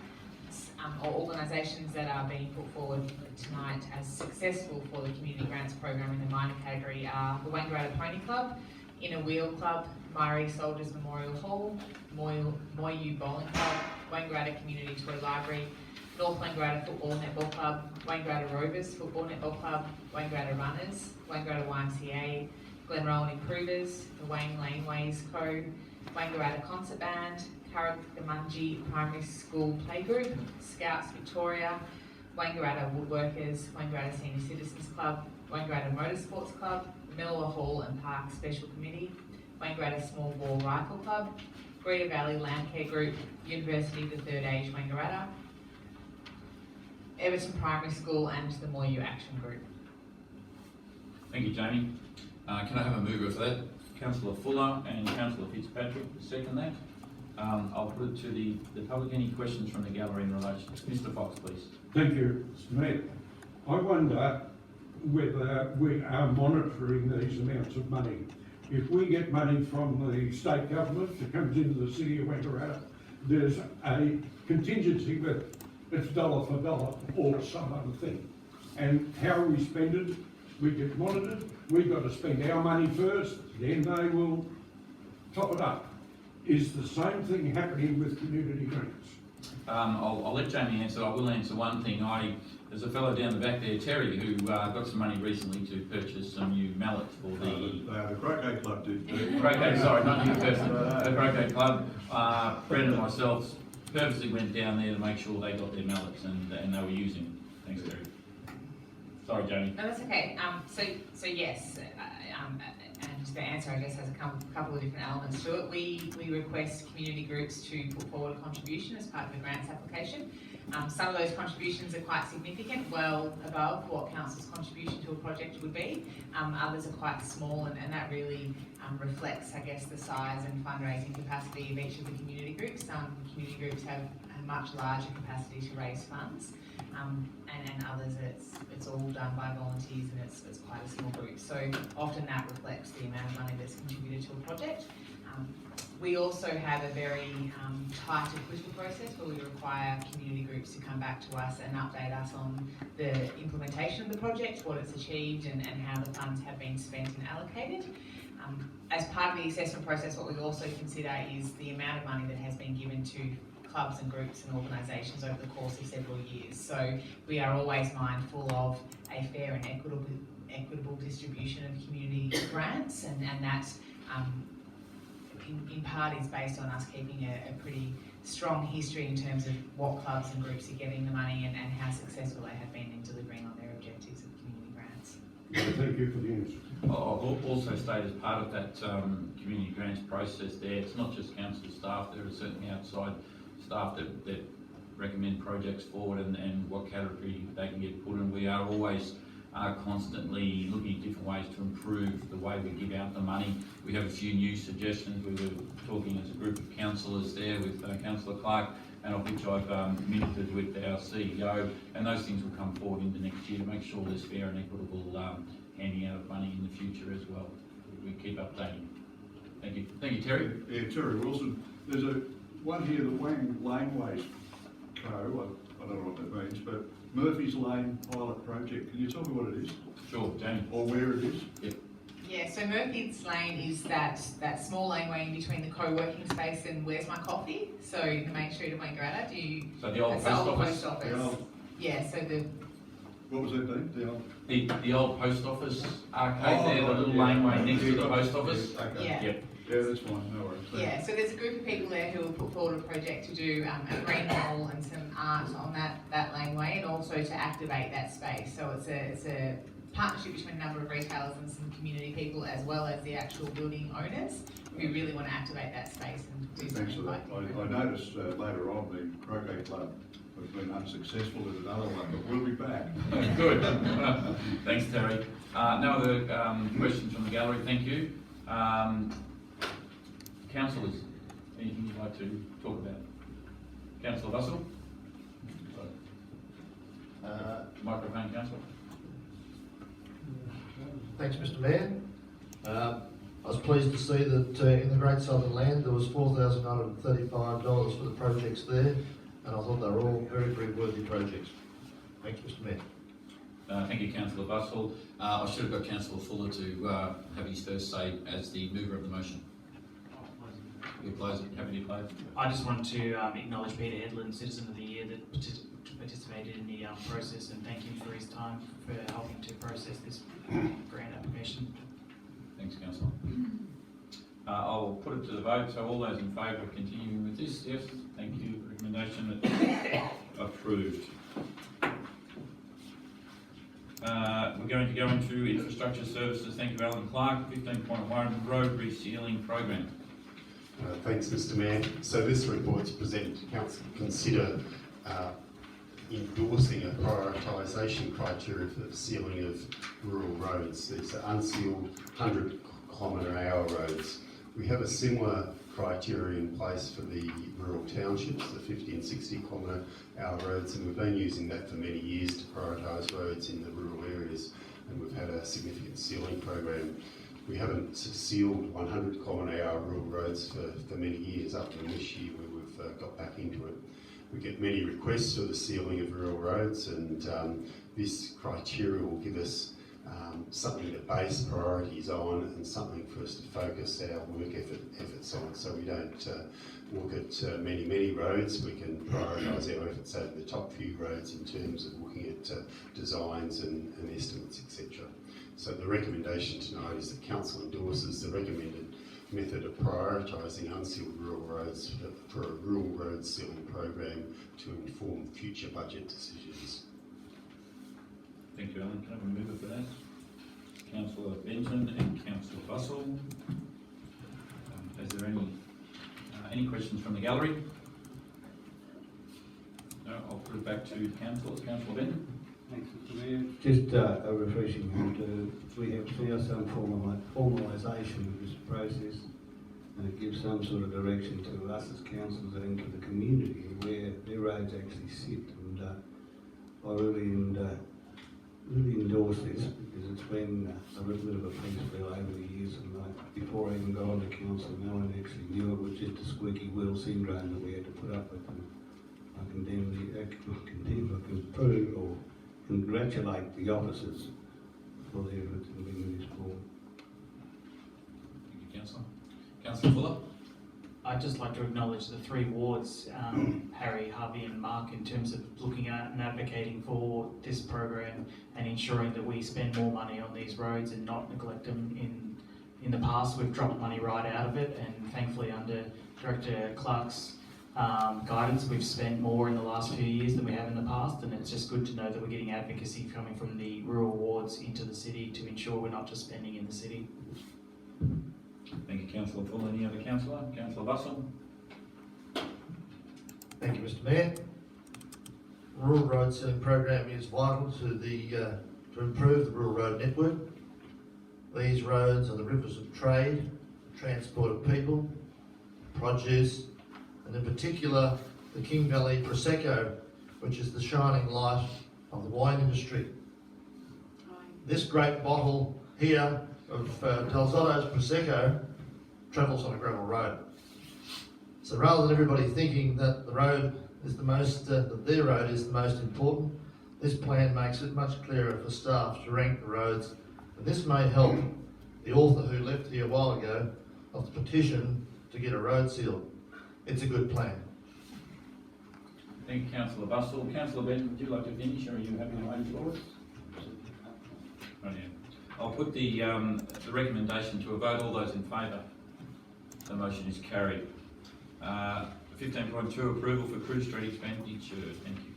or organisations that are being put forward tonight as successful for the community grants program in the minor category are the Wangaratta Pony Club, Inner Wheel Club, Murray Soldiers Memorial Hall, Moyu Bowling Club, Wangaratta Community Toy Library, North Wangaratta Football Netball Club, Wangaratta Rovers Football Netball Club, Wangaratta Runners, Wangaratta YMCA, Glenrowan Improvers, the Wayne Laneways Co, Wangaratta Concert Band, Karragamungi Primary School Playgroup, Scouts Victoria, Wangaratta Woodworkers, Wangaratta Senior Citizens Club, Wangaratta Motorsports Club, Miller Hall and Park Special Committee, Wangaratta Small Ball Rifle Club, Greater Valley Landcare Group, University of the Third Age Wangaratta, Everton Primary School and the Moyu Action Group. Thank you, Jamie. Can I have a mover for that? Councillor Fuller and Councillor Fitzpatrick, second that. I'll put it to the public. Any questions from the gallery in relation? Mr. Fox, please. Thank you, Mr. Mayor. I wonder whether we are monitoring these amounts of money. If we get money from the state government that comes into the city of Wangaratta, there's a contingency that it's dollar for dollar or some other thing. And how we spend it, we get monitored. We've got to spend our money first, then they will top it up. Is the same thing happening with community grants? I'll let Jamie answer. I will answer one thing. There's a fellow down the back there, Terry, who got some money recently to purchase some new mallets for the Croquet Club did. Croquet, sorry, not you person. The Croquet Club. Brett and myself purposely went down there to make sure they got their mallets and they were using them. Thanks, Terry. Sorry, Jamie. No, that's okay. So yes, and the answer, I guess, has a couple of different elements to it. We request community groups to put forward a contribution as part of the grants application. Some of those contributions are quite significant, well above what council's contribution to a project would be. Others are quite small, and that really reflects, I guess, the size and fundraising capacity of each of the community groups. Some community groups have a much larger capacity to raise funds, and others it's all done by volunteers, and it's quite a small group. So often that reflects the amount of money that's contributed to a project. We also have a very tight approval process where we require community groups to come back to us and update us on the implementation of the project, what it's achieved, and how the funds have been spent and allocated. As part of the assessment process, what we also consider is the amount of money that has been given to clubs and groups and organisations over the course of several years. So we are always mindful of a fair and equitable distribution of community grants, and that in part is based on us keeping a pretty strong history in terms of what clubs and groups are getting the money and how successful they have been in delivering on their objectives of community grants. Thank you for the answer. I'll also state as part of that community grants process there, it's not just council staff, there are certainly outside staff that recommend projects forward and what category they can get put in. We are always constantly looking at different ways to improve the way we give out the money. We have a few new suggestions. We were talking as a group of councillors there with Councillor Clark, and of which I've ministered with our CEO, and those things will come forward into next year to make sure there's fair and equitable handing out of money in the future as well. We keep updating. Thank you. Thank you, Terry. Yeah, Terry Wilson. There's one here, the Wang Laneways Co. I don't know what that means, but Murphy's Lane Pilot Project. Can you tell me what it is? Sure, Jamie. Or where it is? Yep. Yeah, so Murphy's Lane is that small laneway in between the co-working space and Where's My Coffee? So the main street of Wangaratta. So the old post office? The old, yeah, so the... What was that name? The old post office arcade there, the little laneway next to the post office? Okay. Yeah. Yep. Yeah, that's fine, no worries. Yeah, so there's a group of people there who have put forward a project to do a green wall and some art on that laneway, and also to activate that space. So it's a partnership between a number of retailers and some community people, as well as the actual building owners, who really want to activate that space and do Thanks for something that. like I noticed later on the croquet club has been unsuccessful at another one, but we'll be back. Good. Thanks, Terry. No other questions from the gallery. Thank you. Councillors, anything you'd like to talk about? Councillor Russell? Microphone, Councillor. Thanks, Mr Mayor. I was pleased to see that in the Great Southern Land there was $4,935 for the projects there, and I thought they were all very, very worthy projects. Thanks, Mr Mayor. Thank you, Councillor Bussell. I should have got Councillor Fuller to have his first say as the mover of the motion. You close it. Happy to close. I just wanted to acknowledge Peter Headland, Citizen of the Year, that participated in the process, and thank him for his time for helping to process this grant application. Thanks, Councillor. I'll put it to the vote. So all those in favour of continuing with this? Yes. Thank you. Recommendation approved. We're going to go into infrastructure services. Thank you, Alan Clark. 15.1 road resealing program. Thanks, Mr Mayor. So this report is presented to Council to consider endorsing a prioritisation criteria for the sealing of rural roads. These are unsealed 100-kilometre-hour roads. We have a similar criteria in place for the rural townships, the 50 and 60-kilometre-hour roads, and we've been using that for many years to prioritise roads in the rural areas, and we've had a significant sealing program. We haven't sealed 100-kilometre-hour rural roads for many years, up to this year where we've got back into it. We get many requests for the sealing of rural roads, and this criteria will give us something to base priorities on and something for us to focus our work efforts on, so we don't look at many roads. We can prioritise our efforts over the top few roads in terms of looking at designs and estimates, etc. So the recommendation tonight is that Council endorses the recommended method of prioritising unsealed rural roads for a rural road sealing program to inform future budget decisions. Thank you, Alan. Can I have a mover for that? Councillor Benton and Councillor Bussell. Is there any questions from the gallery? No, I'll I'll put it back to the councillors. Councillor Benton. Thanks, Mr Mayor. Just a refreshing note, we have now some formalisation of this process, and it gives some sort of direction to us as councillors and to the community where their roads actually sit. And I really endorse this because it's been a little bit of a peace spell over the years, and before I even got on the council, no one actually knew it was just a squeaky wheel syndrome that we had to put up with. And I can prove or congratulate the officers for their efforts in bringing this forward. Thank you, Councillor. Councillor Fuller. I'd just like to acknowledge the three wards, Harry, Harvey and Mark, in terms of looking at and advocating for this program and ensuring that we spend more money on these roads and not neglect them. In the past, we've dropped money right out of it, and thankfully under Director Clark's guidance, we've spent more in the last few years than we have in the past, and it's just good to know that we're getting advocacy coming from the rural wards into the city to ensure we're not just spending in the city. Thank you, Councillor Fuller. Any other councillor? Councillor Bussell. Thank you, Mr Mayor. Rural road sealing program is vital to to improve the rural road network. These roads are the rivers of trade, transport of people, produce, and in particular the King Valley Prosecco, which is the shining light of the wine industry. This great bottle here of Del Zotto's Prosecco travels on a gravel road. So rather than everybody thinking that the road is the most, that their road is the most important, this plan makes it much clearer for staff to rank the roads, and this may help the author who left here a while ago of the petition to get a road sealed. It's a good plan. Thank you, Councillor Bussell. Councillor Benton, would you like to finish, or are you happy to wait for us? Right, yeah. I'll put the recommendation to a vote. All those in favour? The motion is carried. 15.2, approval for Cruise Street expenditure. Thank you.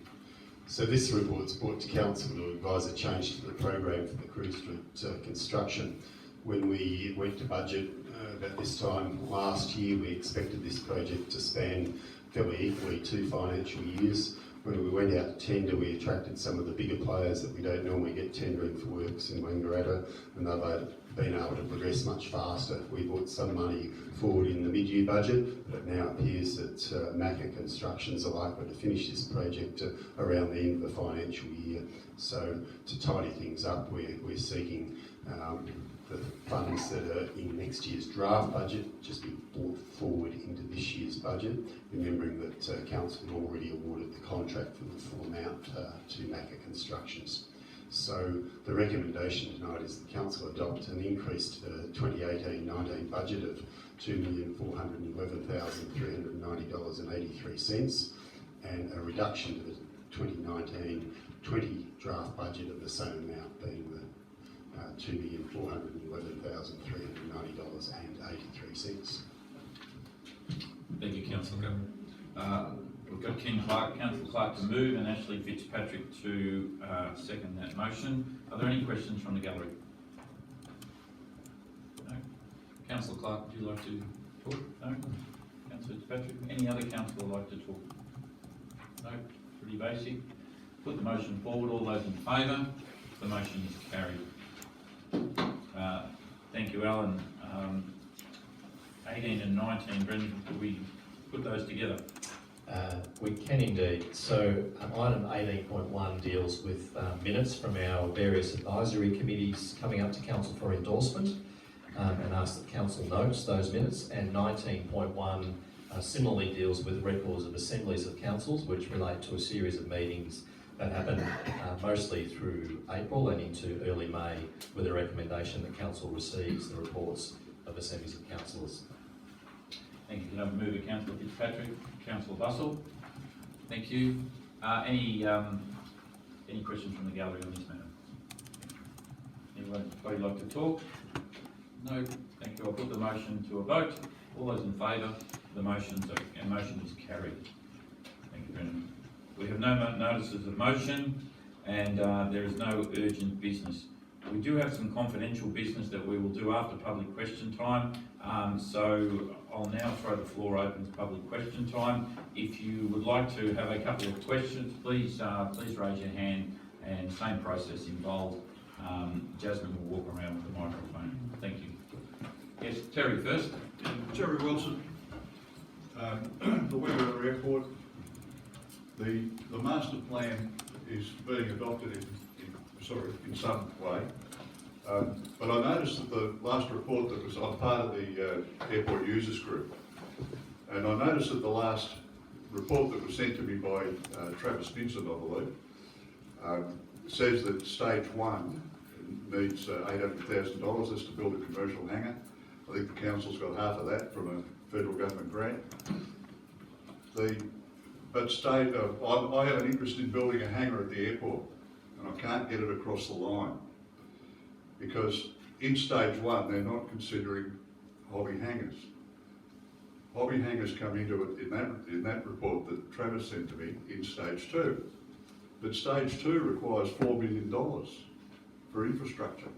So this report's brought to council to advise a change to the program for the Cruise Street construction. When we went to budget about this time last year, we expected this project to span fairly equally 2 financial years. When we went out to tender, we attracted some of the bigger players that we don't normally get tendering for works in Wangaratta, and they've been able to progress much faster. We brought some money forward in the mid-year budget, but it now appears that Macca Constructions are likely to finish this project around the end of the financial year. So to tidy things up, we're seeking the funds that are in next year's draft budget just be brought forward into this year's budget, remembering that council had already awarded the contract for the full amount to Macca Constructions. So the recommendation tonight is the council adopt an increase to the 2018-19 budget of $2,411,390.83 and a reduction to the 2019-20 draft budget of the same amount, being the $2,411,390.83. Thank you, Councillor. We've got Councillor Clark to move and Ashley Fitzpatrick to second that motion. Are there any questions from the gallery? No. Councillor Clark, would you like to talk? No. Councillor Fitzpatrick. Any other councillor like to talk? No. Pretty basic. Put the motion forward. All those in favour? The motion is carried. Thank you, Alan. 18 and 19, Brendan, could we put those together? We can indeed. So item 18.1 deals with minutes from our various advisory committees coming up to council for endorsement, and ask that council notes those minutes. And 19.1 similarly deals with records of assemblies of councils, which relate to a series of meetings that happened mostly through April and into early May, with a recommendation that council receives the reports of assemblies of councillors. Thank you. Can I move it, Councillor Fitzpatrick? Councillor Bussell? Thank you. Any questions from the gallery on this matter? Anybody like to talk? No. Thank you. I'll put the motion to a vote. All those in favour? The motion is carried. Thank you, Brendan. We have no notices of motion, and there is no urgent business. We do have some confidential business that we will do after public question time. So I'll now throw the floor open to public question time. If you would like to have a couple of questions, please raise your hand, and same process involved. Jasmine will walk around with the microphone. Thank you. Yes, Terry first. Terry Wilson, the Wangaratta Airport, the master plan is being adopted in some way. But I noticed that the last report that was on part of the airport users group, and I noticed that the last report that was sent to me by Travis Vincent, I believe, says that stage 1 needs $800,000. That's to build a commercial hangar. I think the council's got half of that from a federal government grant. I have an interest in building a hangar at the airport, and I can't get it across the line because in stage 1 they're not considering hobby hangars. Hobby hangars come into it in that report that Travis sent to me in stage 2. But stage 2 requires $4 million for infrastructure.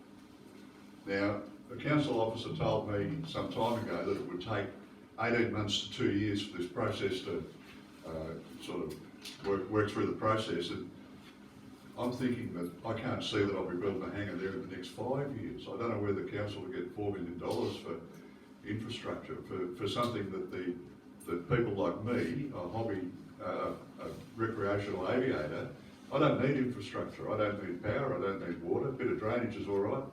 Now, the council officer told me some time ago that it would take 18 months to 2 years for this process to sort of work through the process. And I'm thinking that I can't see that I'll be building a hangar there in the next 5 years. I don't know where the council will get $4 million for infrastructure for something that people like me, a hobby, a recreational aviator, I don't need infrastructure. I don't need power. I don't need water. A bit of drainage is all right.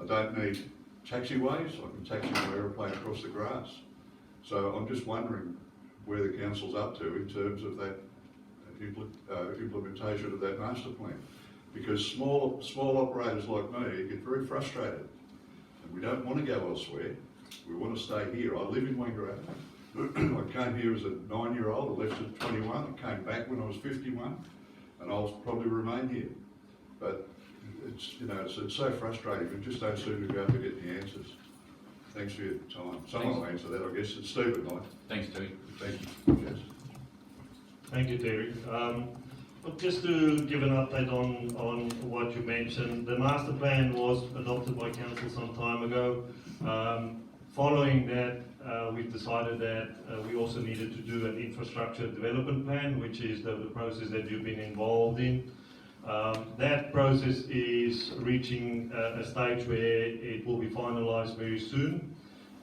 I don't need taxiways. I can taxi my aeroplane across the grass. So I'm just wondering where the council's up to in terms of that implementation of that master plan. Because small operators like me get very frustrated, and we don't want to go elsewhere. We want to stay here. I live in Wangaratta. I came here as a 9-year-old. I left at 21. I came back when I was 51, and I'll probably remain here. But it's so frustrating. We just don't seem to be able to get the answers. Thanks for your time. Someone will answer that, I guess. It's Stephen, right? Thanks, Terry. Thank you. Yes. Thank you, Terry. Look, just to give an update on what you mentioned, the master plan was adopted by council some time ago. Following that, we've decided that we also needed to do an infrastructure development plan, which is the process that you've been involved in. That process is reaching a stage where it will be finalised very soon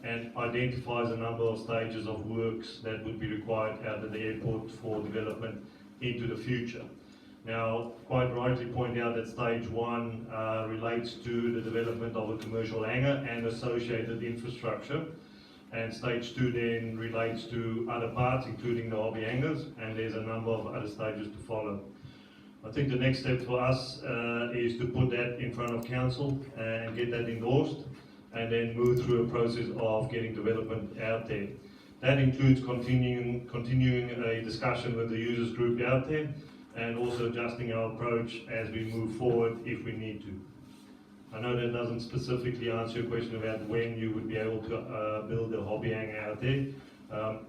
and identifies a number of stages of works that would be required out of the airport for development into the future. Now, quite rightly point out that stage 1 relates to the development of a commercial hangar and associated infrastructure, and stage 2 then relates to other parts, including the hobby hangars, and there's a number of other stages to follow. I think the next step for us is to put that in front of council and get that endorsed, and then move through a process of getting development out there. That includes continuing a discussion with the users group out there, and also adjusting our approach as we move forward if we need to. I know that doesn't specifically answer your question about when you would be able to build a hobby hangar out there.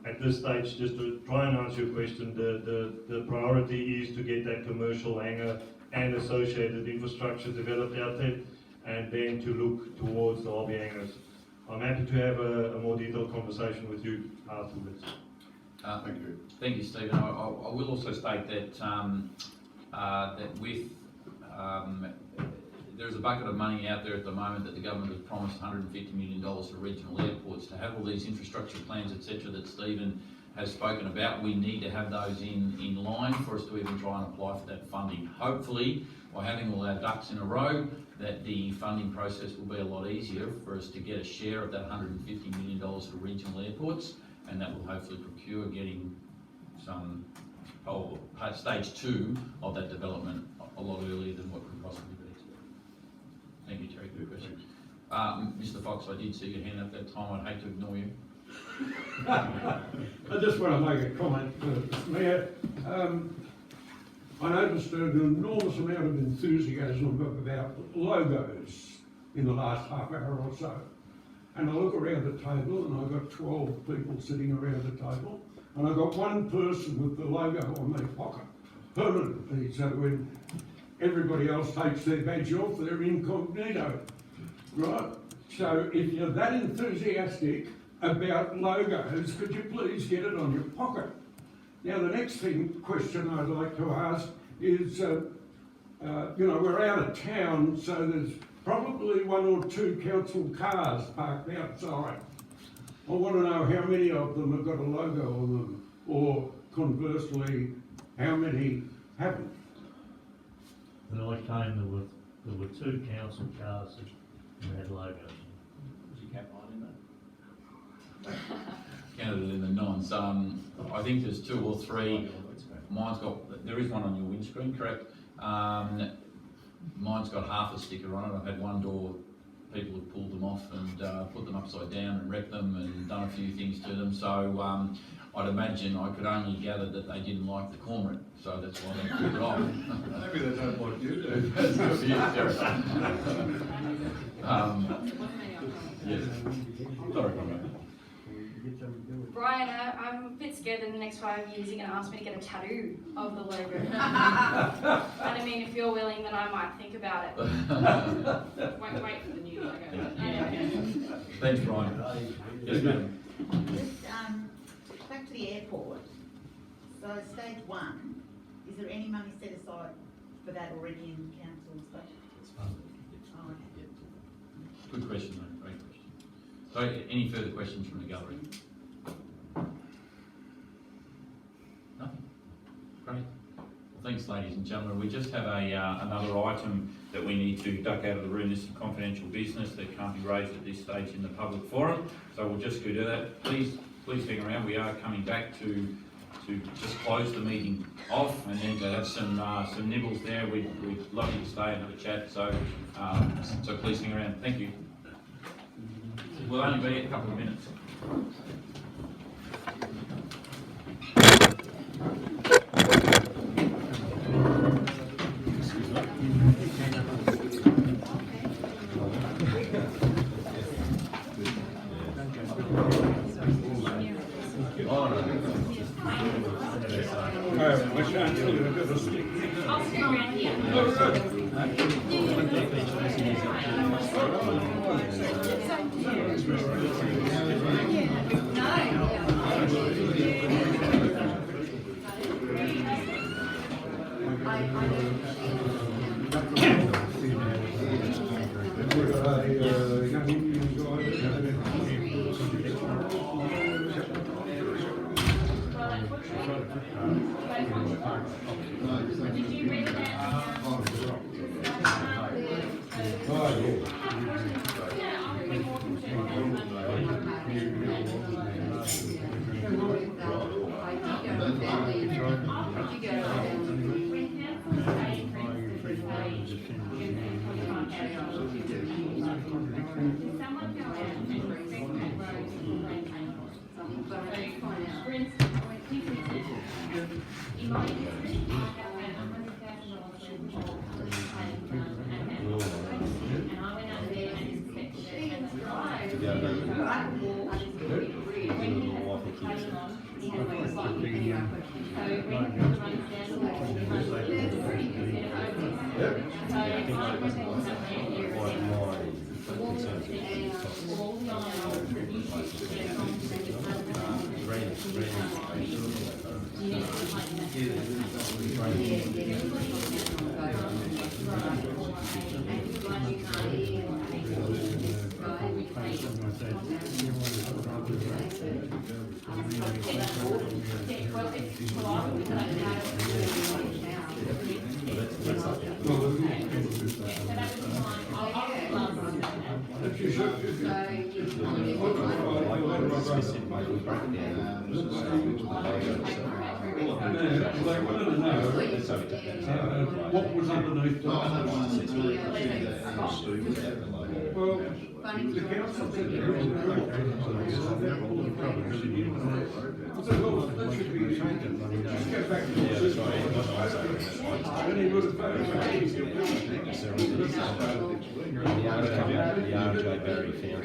At this stage, just to try and answer your question, the priority is to get that commercial hangar and associated infrastructure developed out there, and then to look towards the hobby hangars. I'm happy to have a more detailed conversation with you afterwards. Thank you. Thank you, Stephen. I will also state that that with there's a bucket of money out there at the moment that the government has promised $150 million for regional airports. To have all these infrastructure plans, etc., that Stephen has spoken about, we need to have those in line for us to even try and apply for that funding. Hopefully, by having all our ducks in a row, that the funding process will be a lot easier for us to get a share of that $150 million for regional airports, and that will hopefully procure getting some stage 2 of that development a lot earlier than what could possibly be. Thank you, Terry, for your question. Mr. Fox, I did see your hand up that time. I'd hate to ignore you. I just want to make a comment, Mr. Mayor. I noticed an enormous amount of enthusiasm about logos in the last half hour or so. And I look around the table and I've got 12 people sitting around the table, and I've got one person with the logo on their pocket permanently, so when everybody else takes their badge off, they're incognito, right? So if you're that enthusiastic about logos, could you please get it on your pocket? Now, the next question I'd like to ask is, we're out of town, so there's probably 1 or 2 council cars parked outside. I want to know how many of them have got a logo on them, or conversely, how many haven't. When I came, there were 2 council cars that had logos. Was your cap line in that? Counted it in the nons. I think there's 2 or 3. There is one on your windscreen, correct? Mine's got half a sticker on it. I've had one door, people have pulled them off and put them upside down and wrecked them and done a few things to them. So I'd imagine, I could only gather that they didn't like the cormorant, so that's why they took it off. Maybe they don't like you, do. That's good for you, Derek. Yes. Sorry, Conrad. Brian, I'm a bit scared that in the next 5 years you're going to ask me to get a tattoo of the logo. And I mean, if you're willing, then I might think about it. Won't wait for the new logo. Thanks, Brian. Yes, ma'am. Just back to the airport. So stage 1, is there any money set aside for that already in council's budget? Oh, okay. Good question, though. Great question. So, any further questions from the gallery? Nothing? Great. Well, thanks, ladies and gentlemen. We just have another item that we need to duck out of the room. This is confidential business that can't be raised at this stage in the public forum. So we'll just go do that. Please hang around. We are coming back to just close the meeting off and then to have some nibbles there. We'd love you to stay and have a chat. So please hang around. Thank you. We'll only be a couple of minutes. I'll sit around here. Did you read that? What was underneath well, the council said there was well, that should be changed. Just go back to the then he would have voted for the RJ Barry found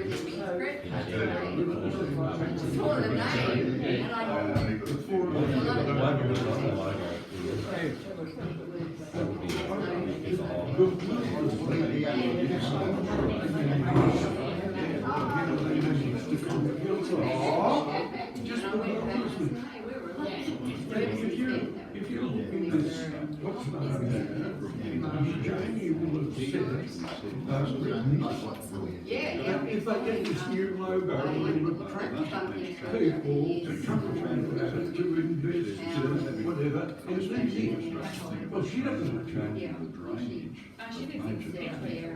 Just if you look in this, what's the name? Jamie will have said if they get this new logo, it will attract people to come to invest, whatever, and then well, she doesn't change the drainage. She didn't declare.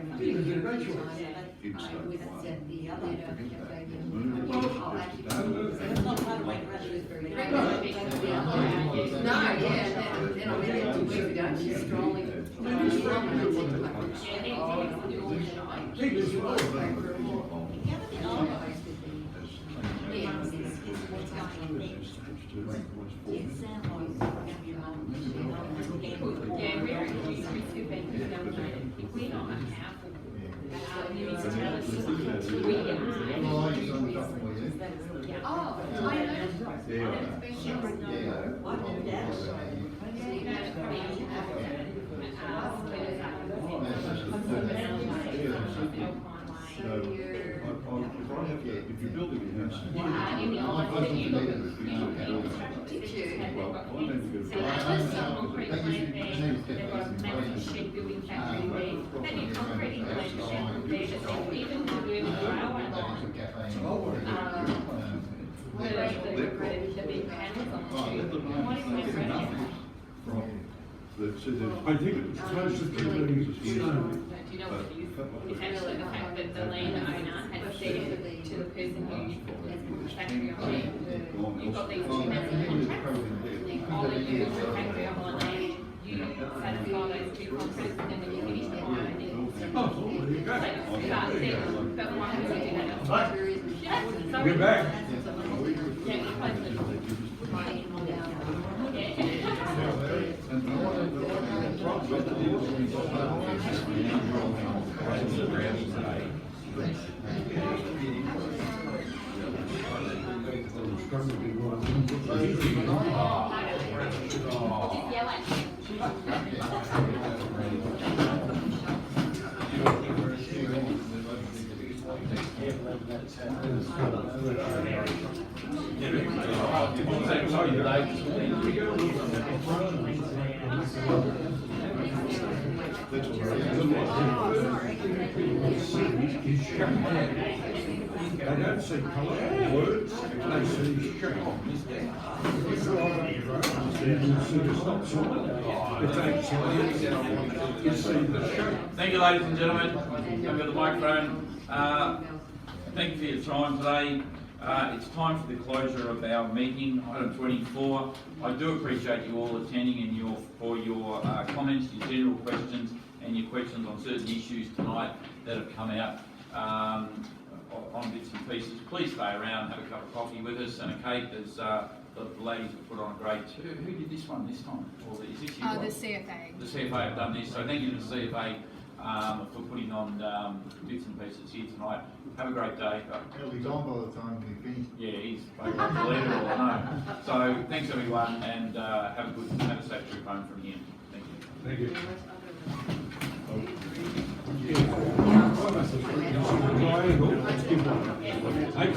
If you're building a house. I think it was closer to the stone. Do you know what it is? It's actually the fact that the landowner had said to the person who has factory on it, you've got these two massive contracts, all you do is factory on one land, you satisfy those two contracts, and then you finish their home, and then. Oh, there you go. But why would you do that? Yeah. We're back. Yeah, you place it. They don't see colour words, they see shape. If you drive up the road, you see the stop sign, it's actually, you see the shape. Thank you, ladies and gentlemen. I've got the microphone. Thank you for your time today. It's time for the closure of our meeting, item 24. I do appreciate you all attending and for your comments, your general questions, and your questions on certain issues tonight that have come out on bits and pieces. Please stay around, have a cup of coffee with us and a cake. There's the ladies have put on a great. Who did this one this time? Or is this you? The CFA. The CFA have done this, so thank you to the CFA for putting on bits and pieces here tonight. Have a great day. He'll be gone by the time we finish. Yeah, he's believe it or not. So thanks everyone, and have a safe trip home from here. Thank you. Thank you. Hey,